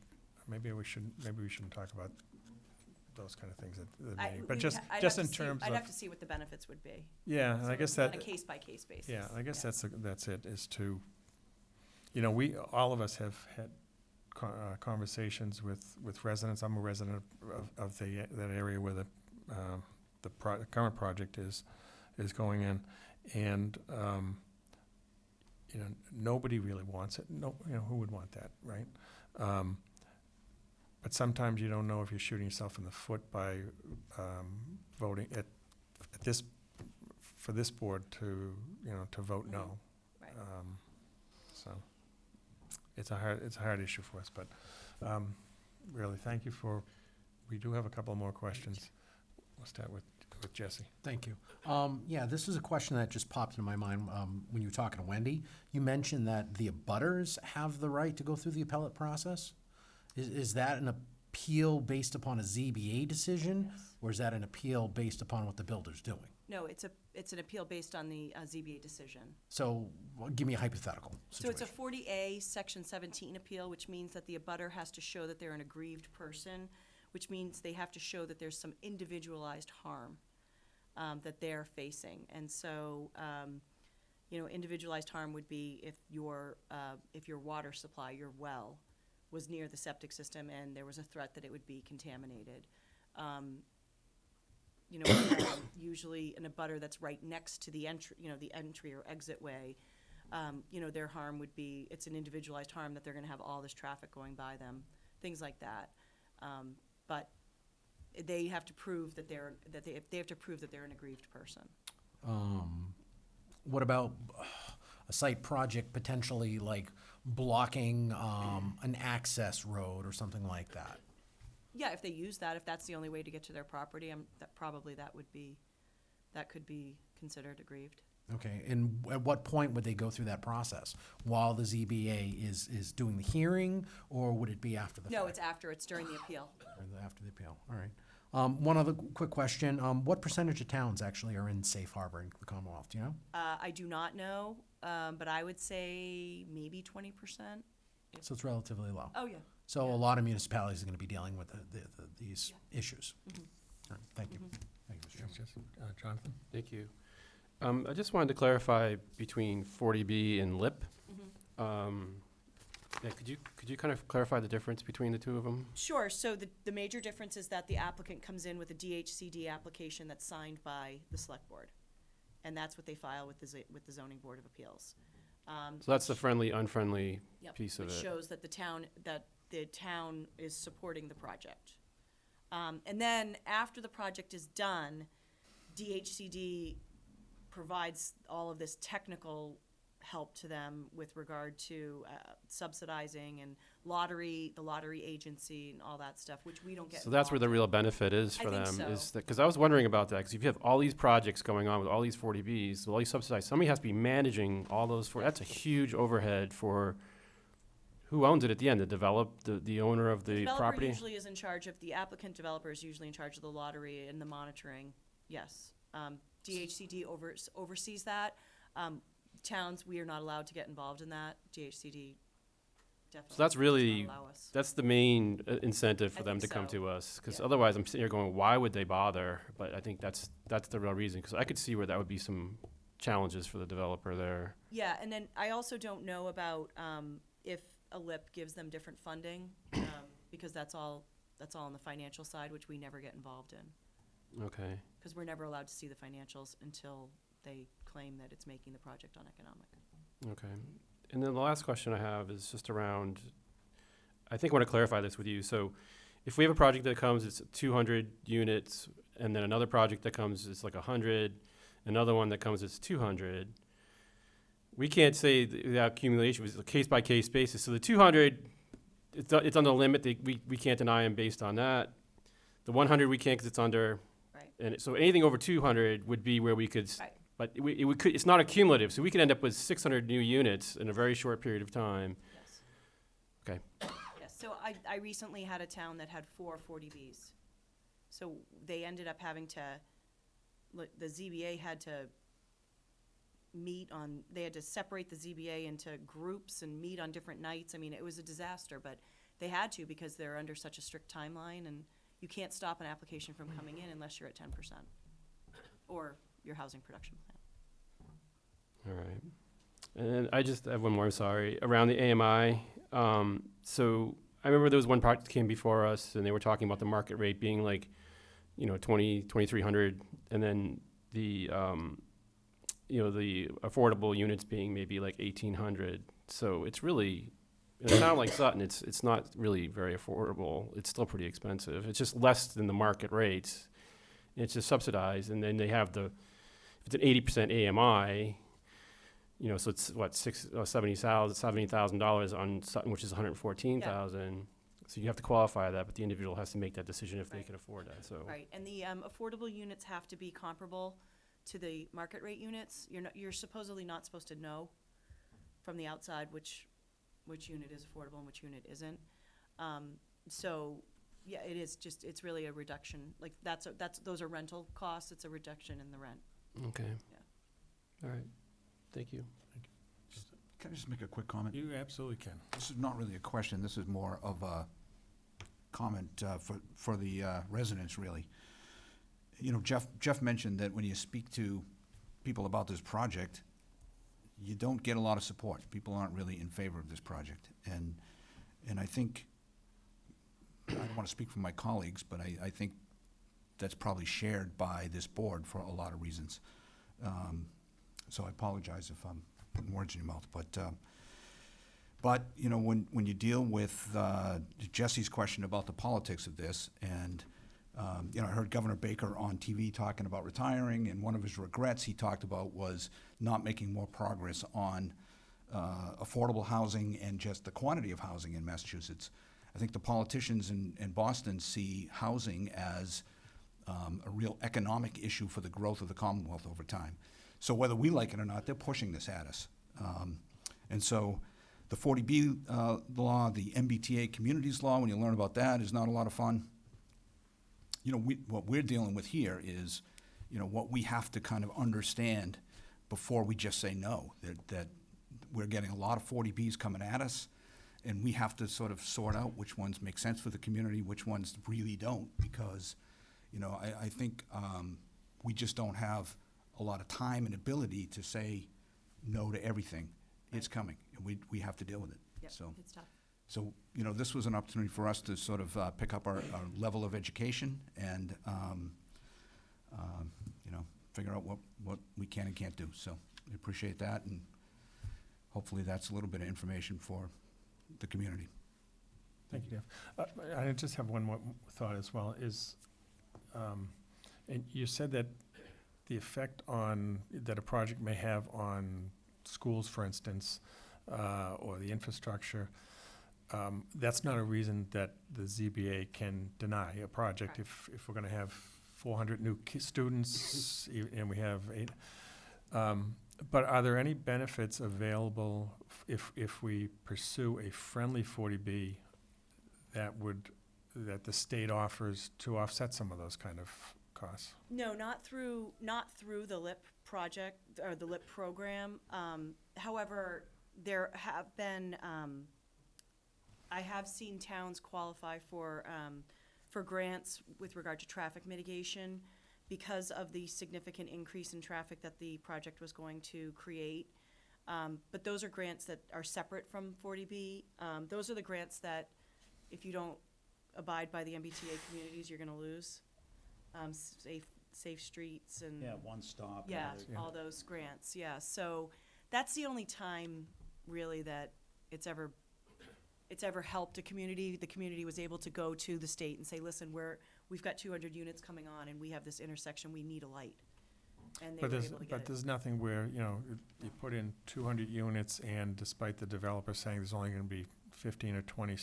maybe we shouldn't talk about those kind of things at the meeting, but just in terms I'd of, have to see what the benefits would be. yeah, and I So guess on that, a case-by-case basis. yeah, I guess that's it, is to, all of us have had conversations with residents. I'm a resident of that area where the current project is going in, and nobody really wants it. No, who would want that, right? But sometimes you don't know if you're shooting yourself in the foot by voting for this board to vote no. Right. So it's a hard issue for us, but really, thank you we do have a couple more questions. We'll start with Jesse. Thank you. Yeah, this is a question that just popped into my mind when you were talking to Wendy. You mentioned that the abutters have the right to go through the appellate process. Is that an appeal based upon a ZBA decision? Yes. Or is that an appeal based upon what the builder's doing? No, it's an appeal based on the ZBA decision. So give me a hypothetical So it's a situation. 40A, Section 17 appeal, which means that the abutter has to show that they're an aggrieved person, which means they have to show that there's some individualized harm that they're facing. And so, individualized harm would be if your water supply, your well, was near the septic system and there was a threat that it would be contaminated. Usually an abutter that's right next to the entry or exit way, their harm would be, it's an individualized harm that they're gonna have all this traffic going by them, things like that. But they have to prove that they have to prove that they're an aggrieved person. What about a site project potentially like blocking an access road or something like that? Yeah, if they use that, if that's the only way to get to their property, that could be considered aggrieved. Okay, and at what point would they go through that process? While the ZBA is doing the hearing, or would it be after the fact? No, it's during the appeal. After the appeal, all right. One other quick question, what percentage of towns actually are in safe harbor in the Commonwealth, do you know? I do not know, but I would say maybe 20%. So it's relatively low. Oh, yeah. So a lot of municipalities are gonna be dealing with these issues. Mhm. All right, thank you. Thank you, Mr. Chairman. Thanks, Jesse. Jonathan? Thank you. I just wanted to clarify between 40B and LIP. Yeah, could you kind of clarify the difference between the two of them? Sure, so the major difference is that the applicant comes in with a DHCD application that's signed by the select board. And that's what they file with the zoning board of appeals. So that's the friendly, unfriendly Yep, piece of which it. shows that the town is supporting the project. And then after the project is done, DHCD provides all of this technical help to them with regard to subsidizing and the lottery agency and all that stuff, which we don't get So that's where the involved real benefit is I for think them, so. is that, because I was wondering about that, because if you have all these projects going on with all these 40Bs, with all these subsidized, somebody has to be managing all those that's a huge overhead for, who owns it at the end? The owner of the developer property? usually is in charge of, the applicant developer is usually in charge of the lottery and the monitoring, yes. DHCD oversees that. Towns, we are not allowed to get involved in that. DHCD definitely So that's does really, not allow us. that's the main incentive I for them to think come so. to us, because Yeah. otherwise I'm sitting here going, why would they bother? But I think that's the real reason, because I could see where that would be some challenges for the developer there. Yeah, and then I also don't know about if a LIP gives them different funding, because that's all on the financial side, which we never get involved in, Okay. because we're never allowed to see the financials until they claim that it's making the project uneconomic. Okay. And then the last question I have is just around, I think I want to clarify this with you. So if we have a project that comes, it's 200 units, and then another project that comes, it's like 100, another one that comes, it's 200, we can't say the accumulation was a case-by-case basis. So the 200, it's on the limit. We can't deny them based on that. The 100 we can't because it's under. Right. And so anything over 200 would be where we could, Right. but it's not accumulative. So we could end up with 600 new units in a very short period of time. Yes. Okay. Yes, so I recently had a town that had 4 40Bs. So they ended up having to, the ZBA had to they had to separate the ZBA into groups and meet on different nights. I mean, it was a disaster, but they had to because they're under such a strict timeline, and you can't stop an application from coming in unless you're at 10% or your housing production plan. All right. And then I just have one more, sorry, around the AMI. So I remember there was one project that came before us, and they were talking about the market rate being like, 2,300, and then the, the affordable units being maybe like 1,800. So it's really, in a town like Sutton, it's not really very affordable. It's still pretty expensive. It's just less than the market rates. It's just subsidized, and then they have if it's an 80% AMI, so it's what, $70,000 on Sutton, which is $114,000. So you have to qualify that, but the individual has to make that decision if they can afford that. So Right, and the affordable units have to be comparable to the market rate units. You're supposedly not supposed to know from the outside which unit is affordable and which unit isn't. So, yeah, it's really a reduction. Like, those are rental costs. It's a reduction in the rent. okay, Yeah. all right, thank you. Can I just make a quick comment? You absolutely can. This is not really a question, this is more of a comment for the residents, really. Jeff mentioned that when you speak to people about this project, you don't get a lot of support. People aren't really in favor of this project. And I think, I don't want to speak for my colleagues, but I think that's probably shared by this board for a lot of reasons. So I apologize if I'm putting words in your mouth, but when you deal with Jesse's question about the politics of this, and I heard Governor Baker on TV talking about retiring, and one of his regrets he talked about was not making more progress on affordable housing and just the quantity of housing in Massachusetts. I think the politicians in Boston see housing as a real economic issue for the growth of the Commonwealth over time. So whether we like it or not, they're pushing this at us. And so the 40B law, the MBTA communities law, when you learn about that, is not a lot of fun. What we're dealing with here is, what we have to kind of understand before we just say no, that we're getting a lot of 40Bs coming at us, and we have to sort of sort out which ones make sense for the community, which ones really don't, because, I think we just don't have a lot of time and ability to say no to everything. It's coming, and we have to deal with it. Yep, So, it's tough. so this was an opportunity for us to sort of pick up our level of education and, figure out what we can and can't do. So we appreciate that, and hopefully that's a little bit of information for the community. Thank you, Dave. I just have one more thought as well, and you said that the effect that a project may have on schools, for instance, or the infrastructure, that's not a reason that the ZBA can deny a project. If we're gonna have 400 new students, and we have 8, but are there any benefits available if we pursue a friendly 40B that the state offers to offset some of those kind of costs? No, not through the LIP project or the LIP program. However, there have been, I have seen towns qualify for grants with regard to traffic mitigation because of the significant increase in traffic that the project was going to create. But those are grants that are separate from 40B. Those are the grants that if you don't abide by the MBTA communities, you're gonna lose. Safe streets and. Yeah, one stop. Yeah, Yeah. all those grants, yeah. So that's the only time really that it's ever helped a community. The community was able to go to the state and say, listen, we've got 200 units coming on and we have this intersection, we need a light. And they were able to get But it. there's nothing where, you put in 200 units, and despite the developer saying there's only gonna be 15 or 20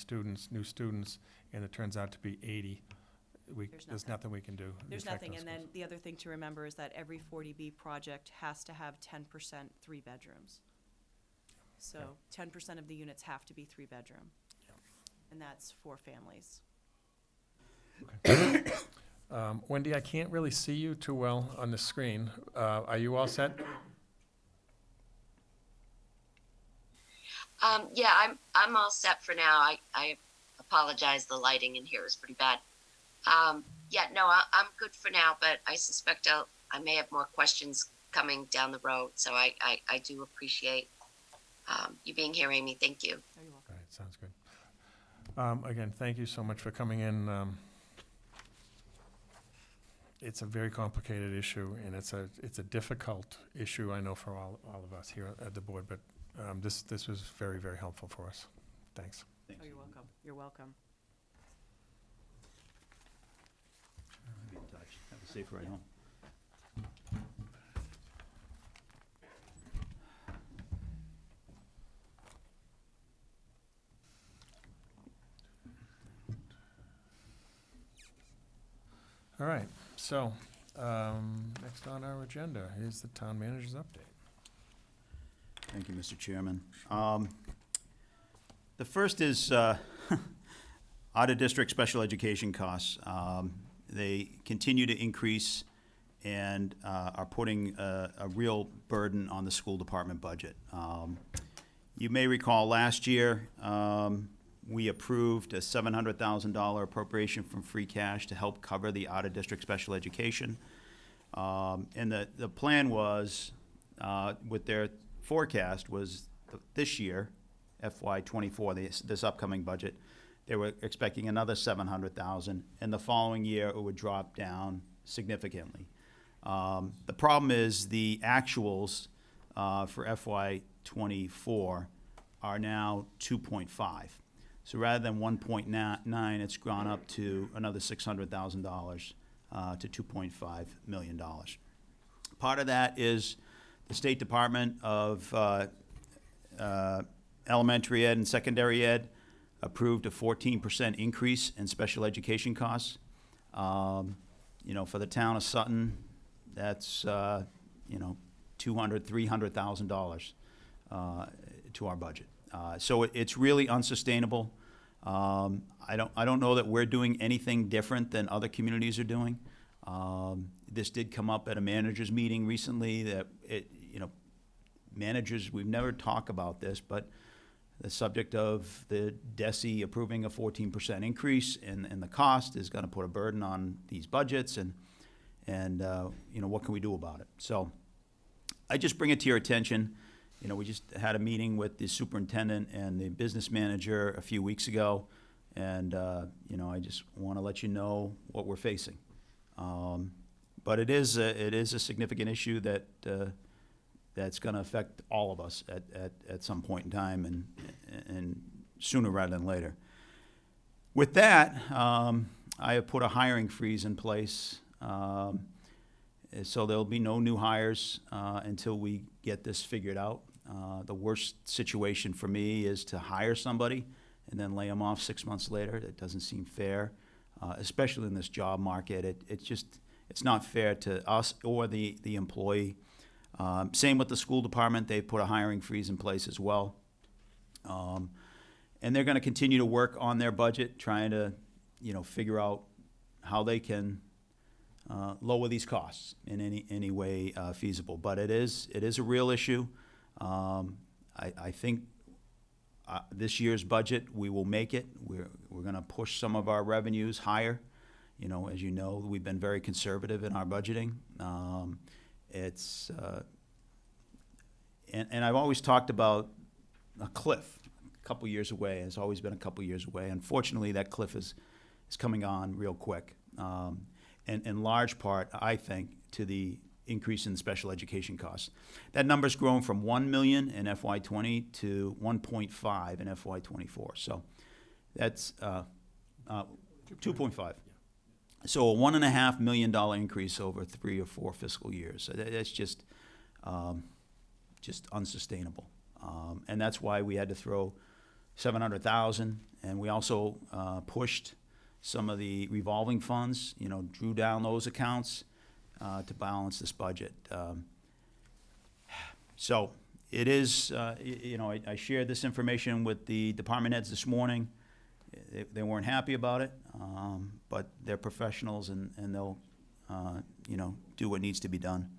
new students, and it turns out to be 80, there's nothing we can do. to There's affect nothing, those and then schools. the other thing to remember is that every 40B project has to have 10% 3 bedrooms. So 10% of the units have to be 3 bedroom. Yeah. And that's 4 families. Wendy, I can't really see you too well on the screen. Are you all set? Yeah, I'm all set for now. I apologize. The lighting in here is pretty bad. Yeah, no, I'm good for now, but I suspect I may have more questions coming down the road. So I do appreciate you being here, Amy. Thank you. Very welcome. All right, sounds good. Again, thank you so much for coming in. It's a very complicated issue, and it's a difficult issue, I know, for all of us here at the board, but this was very, very helpful for us. Thanks. Thanks. Oh, you're welcome. You're welcome. Be in touch. Have a safe ride home. All right, so next on our agenda is the town manager's update. Thank you, Mr. Chairman. The first is out-of-district special education costs. They continue to increase and are putting a real burden on the school department budget. You may recall last year, we approved a $700,000 appropriation from free cash to help cover the out-of-district special education. And the plan was, with their forecast, was this year, FY '24, this upcoming budget, they were expecting another $700,000, and the following year it would drop down significantly. The problem is the actuals for FY '24 are now 2.5. So rather than 1.9, it's gone up to another $600,000 to $2.5 million. Part of that is the State Department of Elementary Ed and Secondary Ed approved a 14% increase in special education costs. You know, for the town of Sutton, that's you know, $200,000-$300,000 to our budget. So it's really unsustainable. I don't know that we're doing anything different than other communities are doing. This did come up at a managers meeting recently that you know, managers, we've never talked about this, but the subject of the DESE approving a 14% increase in the cost is going to put a burden on these budgets, and you know, what can we do about it? So I just bring it to your attention. You know, we just had a meeting with the superintendent and the business manager a few weeks ago, and you know, I just want to let you know what we're facing. But it is a significant issue that that's going to affect all of us at some point in time, and sooner rather than later. With that, I have put a hiring freeze in place, so there'll be no new hires until we get this figured out. The worst situation for me is to hire somebody and then lay them off 6 months later. That doesn't seem fair, especially in this job market. It's not fair to us or the employee. Same with the school department. They put a hiring freeze in place as well. And they're going to continue to work on their budget, trying to, you know, figure out how they can lower these costs in any way feasible. But it is a real issue. I think this year's budget, we will make it. We're going to push some of our revenues higher. You know, as you know, we've been very conservative in our budgeting. And I've always talked about a cliff a couple years away. It's always been a couple years away. Unfortunately, that cliff is coming on real quick. And in large part, I think, to the increase in special education costs. That number's grown from 1 million in FY '20 to 1.5 in FY '24. So that's 2.5. So a $1.5 million increase over 3 or 4 fiscal years. So that's just unsustainable. And that's why we had to throw $700,000, and we also pushed some of the revolving funds, you know, drew down those accounts to balance this budget. So it is, you know, I shared this information with the department heads this morning, they weren't happy about it, but they're professionals and they'll, you know, do what needs to be done.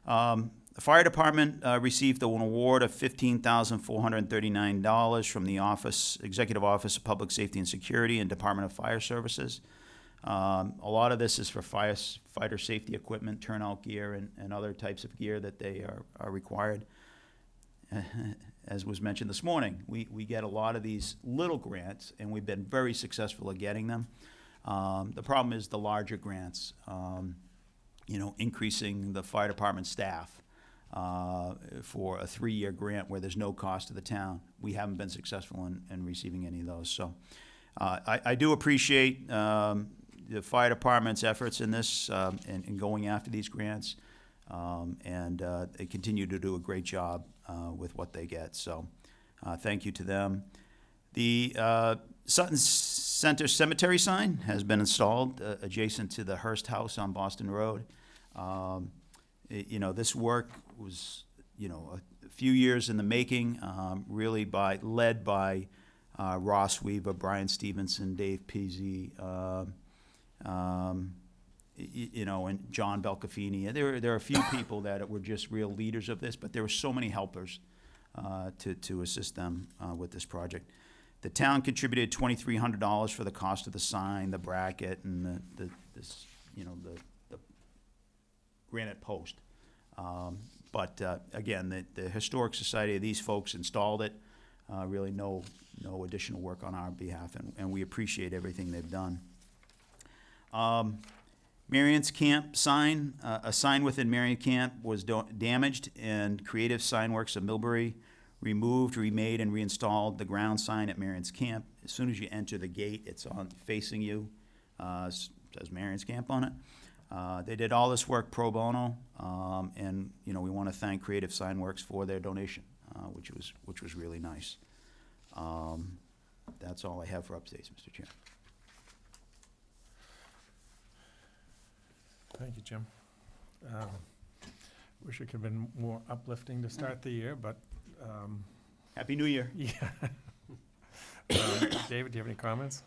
The fire department received an award of $15,439 from the Executive Office of Public Safety and Security and Department of Fire Services. A lot of this is for fighter safety equipment, turnout gear, and other types of gear that they are required. As was mentioned this morning, we get a lot of these little grants, and we've been very successful at getting them. The problem is the larger grants, you know, increasing the fire department staff for a 3-year grant where there's no cost to the town. We haven't been successful in receiving any of those. So I do appreciate the fire department's efforts in this in going after these grants, and they continue to do a great job with what they get. So thank you to them. The Sutton Center Cemetery sign has been installed adjacent to the Hearst House on Boston Road. You know, this work was, you know, a few years in the making, really led by Ross Weaver, Brian Stevenson, Dave Peasy, you know, and John Belcafini. There are a few people that were just real leaders of this, but there were so many helpers to assist them with this project. The town contributed $2,300 for the cost of the sign, the bracket, and this, you know, the granite post. But again, the Historic Society, these folks installed it. Really no additional work on our behalf, and we appreciate everything they've done. Marion's Camp sign, a sign within Marion Camp was damaged, and Creative Sign Works of Millbury removed, remade, and reinstalled the ground sign at Marion's Camp. As soon as you enter the gate, it's facing you, says Marion's Camp on it. They did all this work pro bono, and you know, we want to thank Creative Sign Works for their donation, which was really nice. That's all I have for updates, Mr. Chair. Thank you, Jim. Wish it could have been more uplifting to start the year, but Happy New Year. yeah. David, do you have any comments?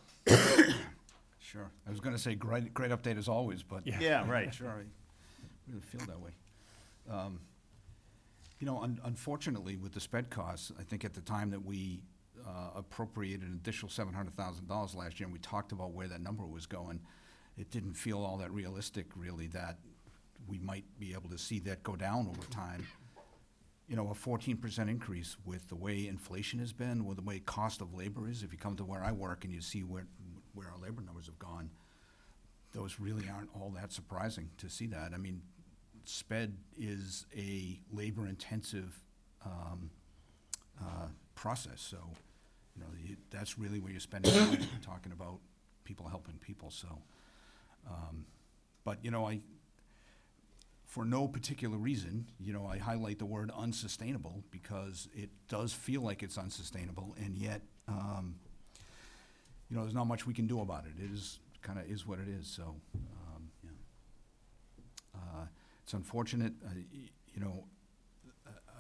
Sure. I was going to say great update as always, but Yeah. Yeah, right. sure, I really feel that way. You know, unfortunately, with the sped costs, I think at the time that we appropriated an additional $700,000 last year, and we talked about where that number was going, it didn't feel all that realistic, really, that we might be able to see that go down over time. You know, a 14% increase with the way inflation has been, with the way cost of labor is. If you come to where I work and you see where our labor numbers have gone, those really aren't all that surprising to see that. I mean, sped is a labor-intensive process, so you know that's really where you're spending money. You're talking about people helping people. So, but you know, for no particular reason, you know, I highlight the word unsustainable because it does feel like it's unsustainable, and yet, you know, there's not much we can do about it. It is kind of is what it is. So, it's unfortunate. You know,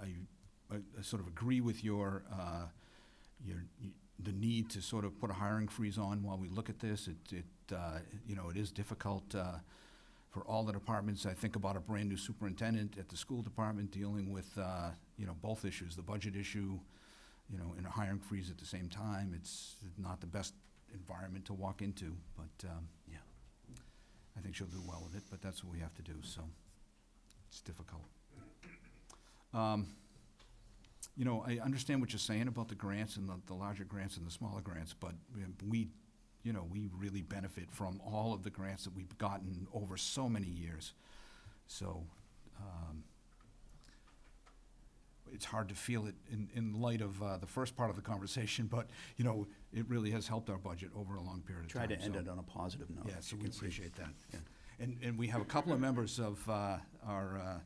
I sort of agree with your the need to sort of put a hiring freeze on while we look at this. You know, it is difficult for all the departments. I think about a brand new superintendent at the school department dealing with you know, both issues, the budget issue, you know, and a hiring freeze at the same time. It's not the best environment to walk into, but yeah, I think she'll do well with it, but that's what we have to do, so it's difficult. You know, I understand what you're saying about the grants and the larger grants and the smaller grants, but we really benefit from all of the grants that we've gotten over so many years. So it's hard to feel it in light of the first part of the conversation, but you know, it really has helped our budget over a long period of time. Try to end so. it on a positive note. Yeah, so we You can see. appreciate that. Yeah. And we have a couple of members of our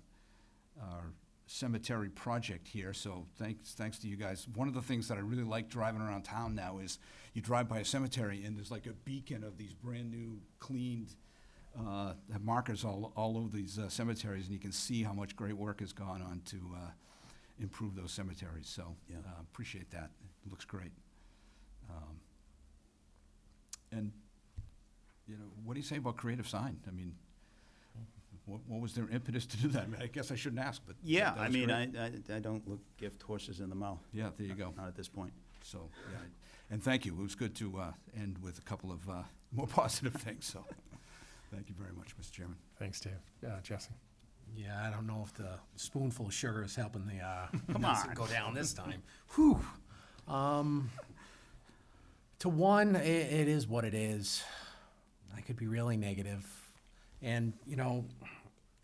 cemetery project here, so thanks to you guys. One of the things that I really like driving around town now is you drive by a cemetery and there's like a beacon of these brand new cleaned markers all over these cemeteries, and you can see how much great work has gone on to improve those cemeteries. So Yeah. appreciate that. It looks great. And, you know, what do you say about creative sign? I mean, what was their impetus to do that? I mean, I guess I shouldn't ask, but. Yeah, that I was mean, great. I don't look gift horses in the mouth. Yeah, there you go. Not at this point. So, yeah, and thank you. It was good to end with a couple of more positive things, so thank you very much, Mr. Chairman. Thanks, Dave. Jesse? Yeah, I don't know if the spoonful of sugar is helping the, Come nuts on. go down this time. Whew. To one, it is what it is. I could be really negative. And, you know,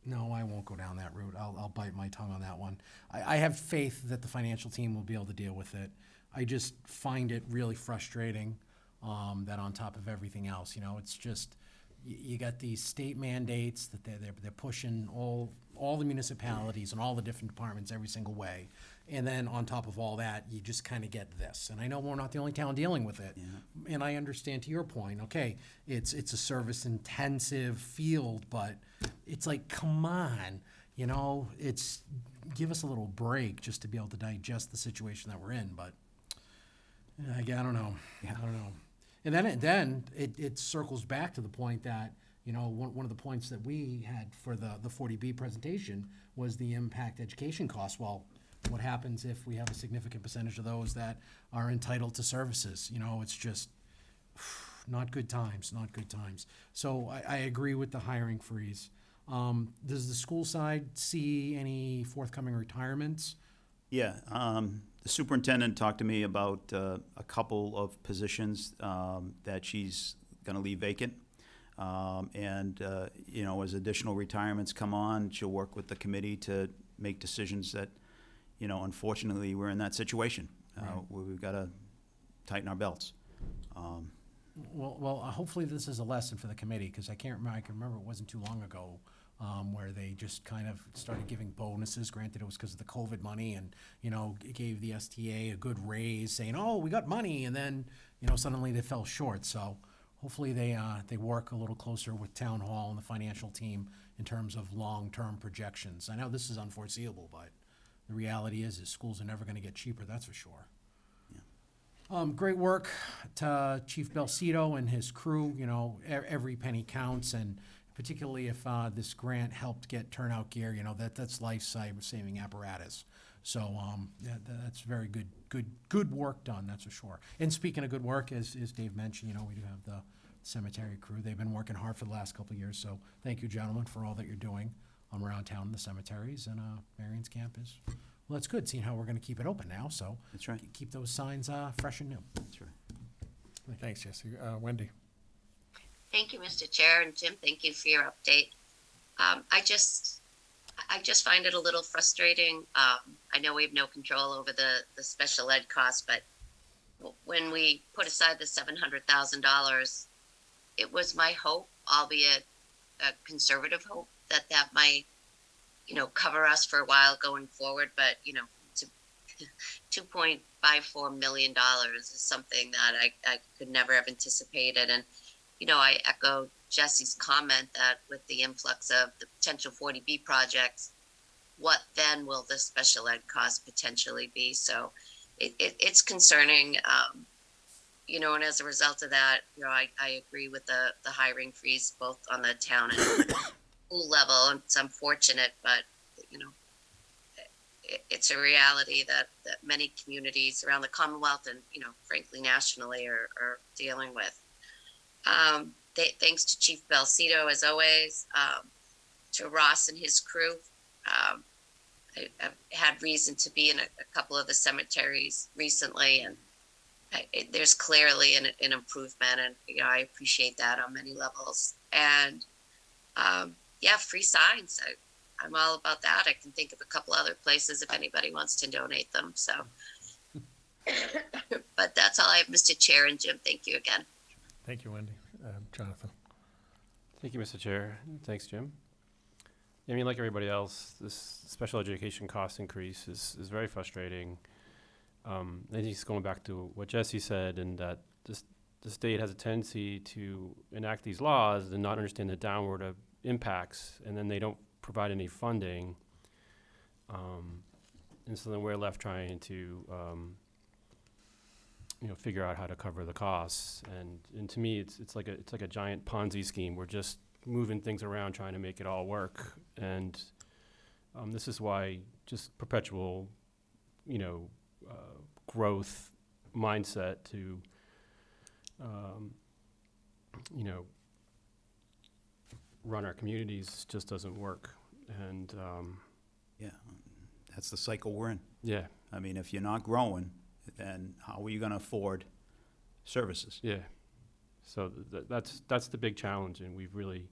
no, I won't go down that route. I'll bite my tongue on that one. I have faith that the financial team will be able to deal with it. I just find it really frustrating that on top of everything else, you know, it's just, you got these state mandates that they're pushing all the municipalities and all the different departments every single way. And then on top of all that, you just kind of get this. And I know we're not the only town dealing with it. Yeah. And I understand to your point, okay, it's a service-intensive field, but it's like, come on, you know, give us a little break just to be able to digest the situation that we're in, but I don't know. Yeah. I don't know. And then it circles back to the point that, you know, one of the points that we had for the 40B presentation was the impact education costs. Well, what happens if we have a significant percentage of those that are entitled to services? You know, it's just not good times, not good times. So I agree with the hiring freeze. Does the school side see any forthcoming retirements? Yeah, the superintendent talked to me about a couple of positions that she's going to leave vacant. You know, as additional retirements come on, she'll work with the committee to make decisions that, you know, unfortunately, we're in that situation where we've got to tighten our belts. Well, hopefully this is a lesson for the committee, because I can remember it wasn't too long ago where they just kind of started giving bonuses. Granted, it was because of the COVID money, and, you know, it gave the STA a good raise, saying, oh, we got money, and then, you know, suddenly they fell short. So hopefully they work a little closer with Town Hall and the financial team in terms of long-term projections. I know this is unforeseeable, but the reality is schools are never going to get cheaper, that's for sure. Great work to Chief Belcito and his crew. You know, every penny counts, and particularly if this grant helped get turnout gear, you know, that's life-saving apparatus. So that's very good work done, that's for sure. And speaking of good work, as Dave mentioned, you know, we do have the cemetery crew. They've been working hard for the last couple of years, so thank you, gentlemen, for all that you're doing around town in the cemeteries and Marion's campus. Well, that's good, seeing how we're going to keep it open now, so That's right. keep those signs fresh and new. That's right. Thanks, Jesse. Wendy? Thank you, Mr. Chair, and Jim, thank you for your update. I just find it a little frustrating. I know we have no control over the special ed costs, but when we put aside the $700,000, it was my hope, albeit a conservative hope, that might, you know, cover us for a while going forward. But, you know, $2.54 million is something that I could never have anticipated. And, you know, I echo Jesse's comment that with the influx of the potential 40B projects, what then will the special ed cost potentially be? So it's concerning, you know, and as a result of that, you know, I agree with the hiring freeze, both on the town and school level. And it's unfortunate, but, you know, it's a reality that many communities around the Commonwealth and, you know, frankly, nationally are dealing with. Thanks to Chief Belcito, as always, to Ross and his crew. I've had reason to be in a couple of the cemeteries recently, and there's clearly an improvement, and, you know, I appreciate that on many levels. And yeah, free signs. I'm all about that. I can think of a couple other places if anybody wants to donate them. So, but that's all I have, Mr. Chair, and Jim, thank you again. Thank you, Wendy. Jonathan? Thank you, Mr. Chair. Thanks, Jim. I mean, like everybody else, this special education cost increase is very frustrating. I think it's going back to what Jesse said, and that the state has a tendency to enact these laws and not understand the downward impacts, and then they don't provide any funding. And so then we're left trying to figure out how to cover the costs. And to me, it's like a giant Ponzi scheme. We're just moving things around, trying to make it all work. And this is why just perpetual, growth mindset to, run our communities just doesn't work. And Yeah, that's the cycle we're in. yeah, I mean, if you're not growing, then how are you gonna afford services? yeah. So that's the big challenge, and we've really,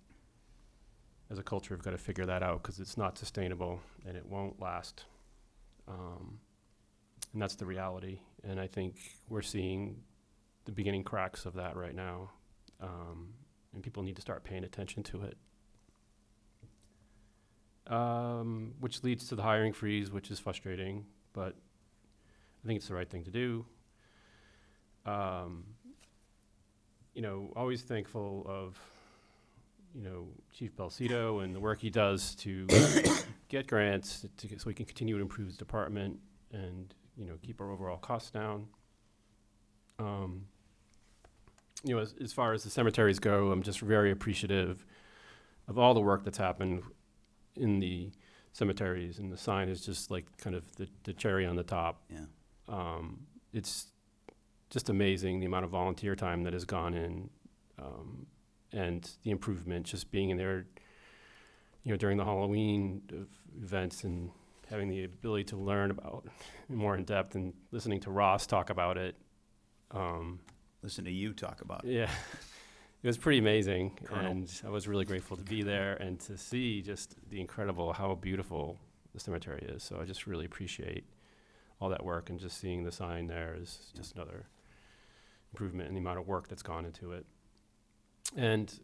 as a culture, have got to figure that out because it's not sustainable and it won't last. And that's the reality. And I think we're seeing the beginning cracks of that right now, and people need to start paying attention to it. Which leads to the hiring freeze, which is frustrating, but I think it's the right thing to do. Always thankful of, Chief Belcito and the work he does to get grants so we can continue to improve his department and, keep our overall costs down. As far as the cemeteries go, I'm just very appreciative of all the work that's happened in the cemeteries, and the sign is just like kind of the cherry on the top. Yeah. It's just amazing the amount of volunteer time that has gone in, and the improvement just being in there, during the Halloween events and having the ability to learn about more in depth and listening to Ross talk about it. Listen to you talk about it. Yeah, it was pretty amazing, Colonel. and I was really grateful to be there and to see just the incredible, how beautiful the cemetery is. So I just really appreciate all that work, and just seeing the sign there is just another improvement in the amount of work that's gone into it. And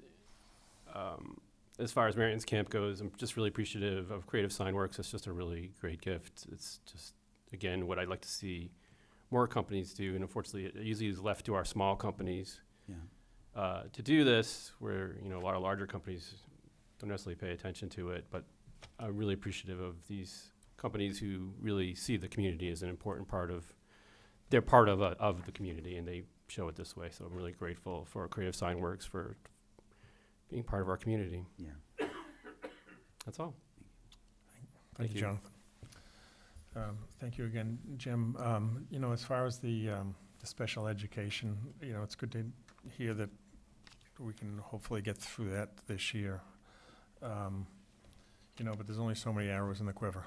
as far as Marion's Camp goes, I'm just really appreciative of Creative Sign Works. It's just a really great gift. It's just, again, what I'd like to see more companies do, and unfortunately it usually is left to our small companies Yeah. to do this, where a lot of larger companies don't necessarily pay attention to it. But I'm really appreciative of these companies who really see the community as an important part of, they're part of the community, and they show it this way. So I'm really grateful for Creative Sign Works for being part of our community. Yeah. That's all. Thank you, Jonathan. Thank you again, Jim. As far as the special education, it's good to hear that we can hopefully get through that this year. But there's only so many arrows in the quiver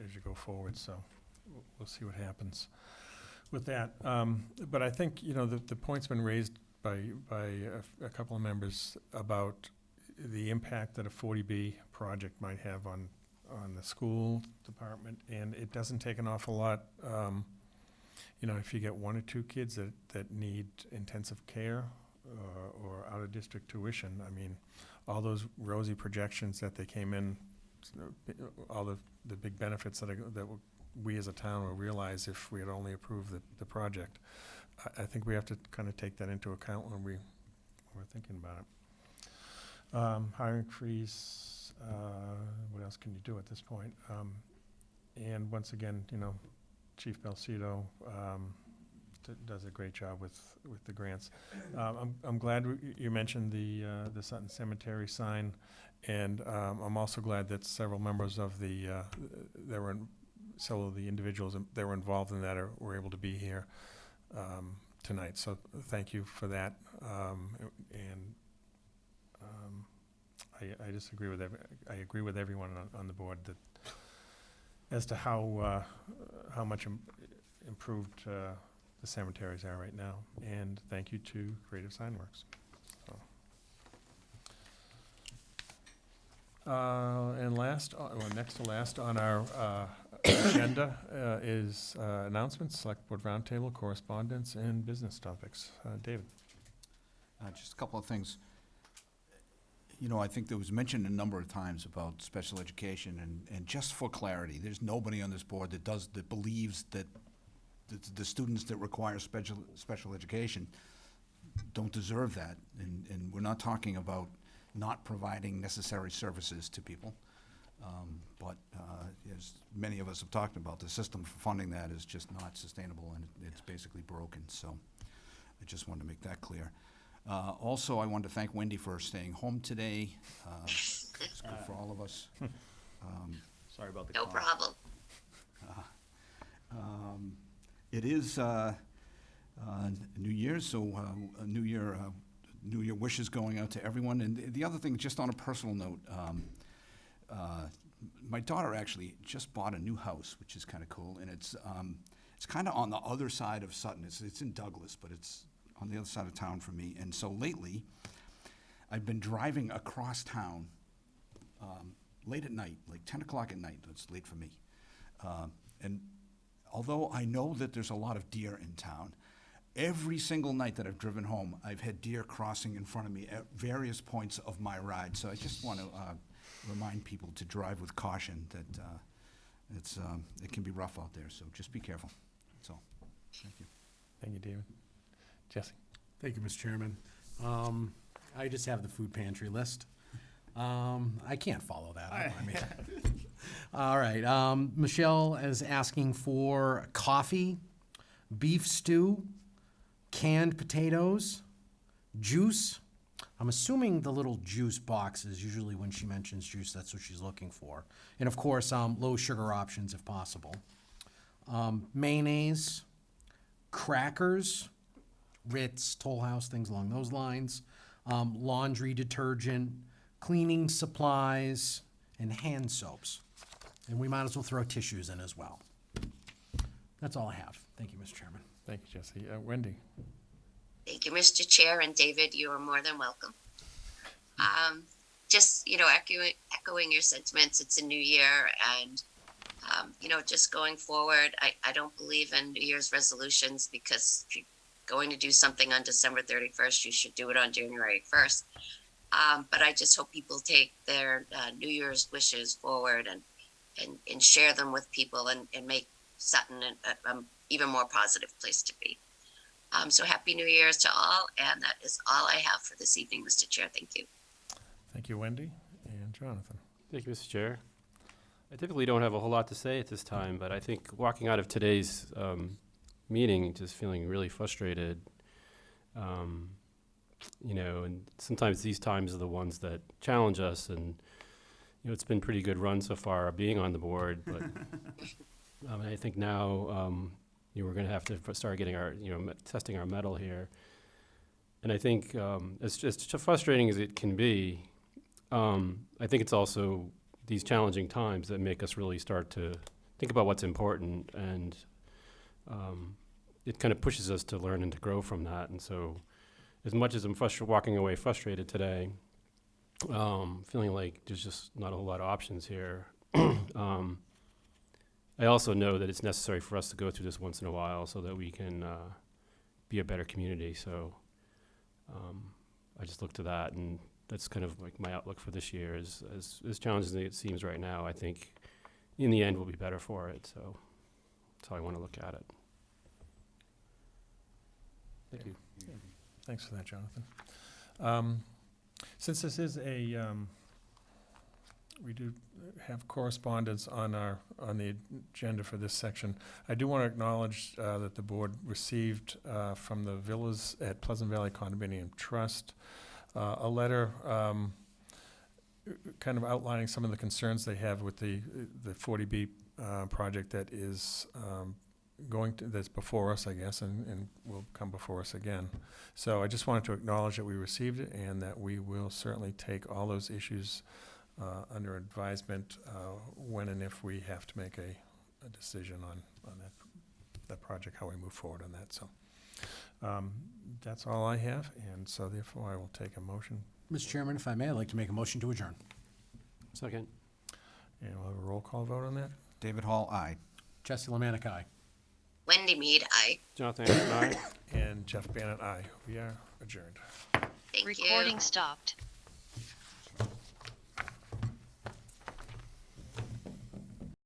as you go forward, so we'll see what happens with that. But I think, the point's been raised by a couple of members about the impact that a 40B project might have on the school department, and it doesn't take an awful lot. If you get one or two kids that need intensive care or out-of-district tuition, I mean, all those rosy projections that they came in, all the big benefits that we as a town will realize if we had only approved the project. I think we have to kind of take that into account when we're thinking about it. Hiring freeze, what else can you do at this point? And once again, Chief Belcito does a great job with the grants. I'm glad you mentioned the Sutton Cemetery sign, and I'm also glad that several members of several of the individuals that were involved in that were able to be here tonight. So thank you for that. I just agree with I agree with everyone on the board that as to how much improved the cemeteries are right now. And thank you to Creative Sign Works. And next to last on our agenda is announcements, Select Board Roundtable, correspondence, and business topics. David. Just a couple of things. I think there was mentioned a number of times about special education, and just for clarity, there's nobody on this board that believes that the students that require special education don't deserve that, and we're not talking about not providing necessary services to people. But as many of us have talked about, the system for funding that is just not sustainable, and it's basically broken. So I just wanted to make that clear. Also, I wanted to thank Wendy for staying home today. It's good for all of us. Sorry about the No cough. problem. It is New Year's, so New Year wishes going out to everyone. And the other thing, just on a personal note, my daughter actually just bought a new house, which is kind of cool, and it's kind of on the other side of Sutton. It's in Douglas, but it's on the other side of town for me. And so lately, I've been driving across town late at night, like 10 o'clock at night. That's late for me. And although I know that there's a lot of deer in town, every single night that I've driven home, I've had deer crossing in front of me at various points of my ride. So I just want to remind people to drive with caution, that it can be rough out there. So just be careful. That's all. Thank you. Thank you, David. Jesse? Thank you, Mr. Chairman. I just have the food pantry list. I can't follow that. I mean, all right. Michelle is asking for coffee, beef stew, canned potatoes, juice. I'm assuming the little juice box is usually when she mentions juice, that's what she's looking for. And of course, low sugar options if possible. Mayonnaise, crackers, Ritz, Toll House, things along those lines. Laundry detergent, cleaning supplies, and hand soaps. And we might as well throw tissues in as well. That's all I have. Thank you, Mr. Chairman. Thank you, Jesse. Wendy? Thank you, Mr. Chair, and David, you are more than welcome. Just, echoing your sentiments, it's a new year, and, just going forward, I don't believe in New Year's resolutions, because if you're going to do something on December 31st, you should do it on January 1st. But I just hope people take their New Year's wishes forward and share them with people and make Sutton an even more positive place to be. So Happy New Year's to all, and that is all I have for this evening, Mr. Chair. Thank you. Thank you, Wendy. And Jonathan? Thank you, Mr. Chair. I typically don't have a whole lot to say at this time, but I think walking out of today's meeting, just feeling really frustrated, and sometimes these times are the ones that challenge us, and, it's been a pretty good run so far being on the board, but I think now, we're going to have to start getting our, testing our mettle here. And I think as frustrating as it can be, I think it's also these challenging times that make us really start to think about what's important, and it kind of pushes us to learn and to grow from that. And so as much as I'm walking away frustrated today, feeling like there's just not a whole lot of options here, I also know that it's necessary for us to go through this once in a while so that we can be a better community. So I just look to that, and that's kind of like my outlook for this year. Is as challenging as it seems right now, I think in the end we'll be better for it. So that's how I want to look at it. Thank you. Thanks for that, Jonathan. Since this is we do have correspondence on the agenda for this section, I do want to acknowledge that the board received from the Villas at Pleasant Valley Condominium Trust a letter kind of outlining some of the concerns they have with the 40B project that is that's before us, I guess, and will come before us again. So I just wanted to acknowledge that we received it, and that we will certainly take all those issues under advisement when and if we have to make a decision on that project, how we move forward on that. So that's all I have, and so therefore I will take a motion. Mr. Chairman, if I may, I'd like to make a motion to adjourn. Second. And we'll have a roll call vote on that. David Hall, aye. Jesse Lemanik, aye. Wendy Mead, aye. Jonathan Anderson, aye. And Jeff Bannon, aye. We are adjourned. Thank you. Recording stopped.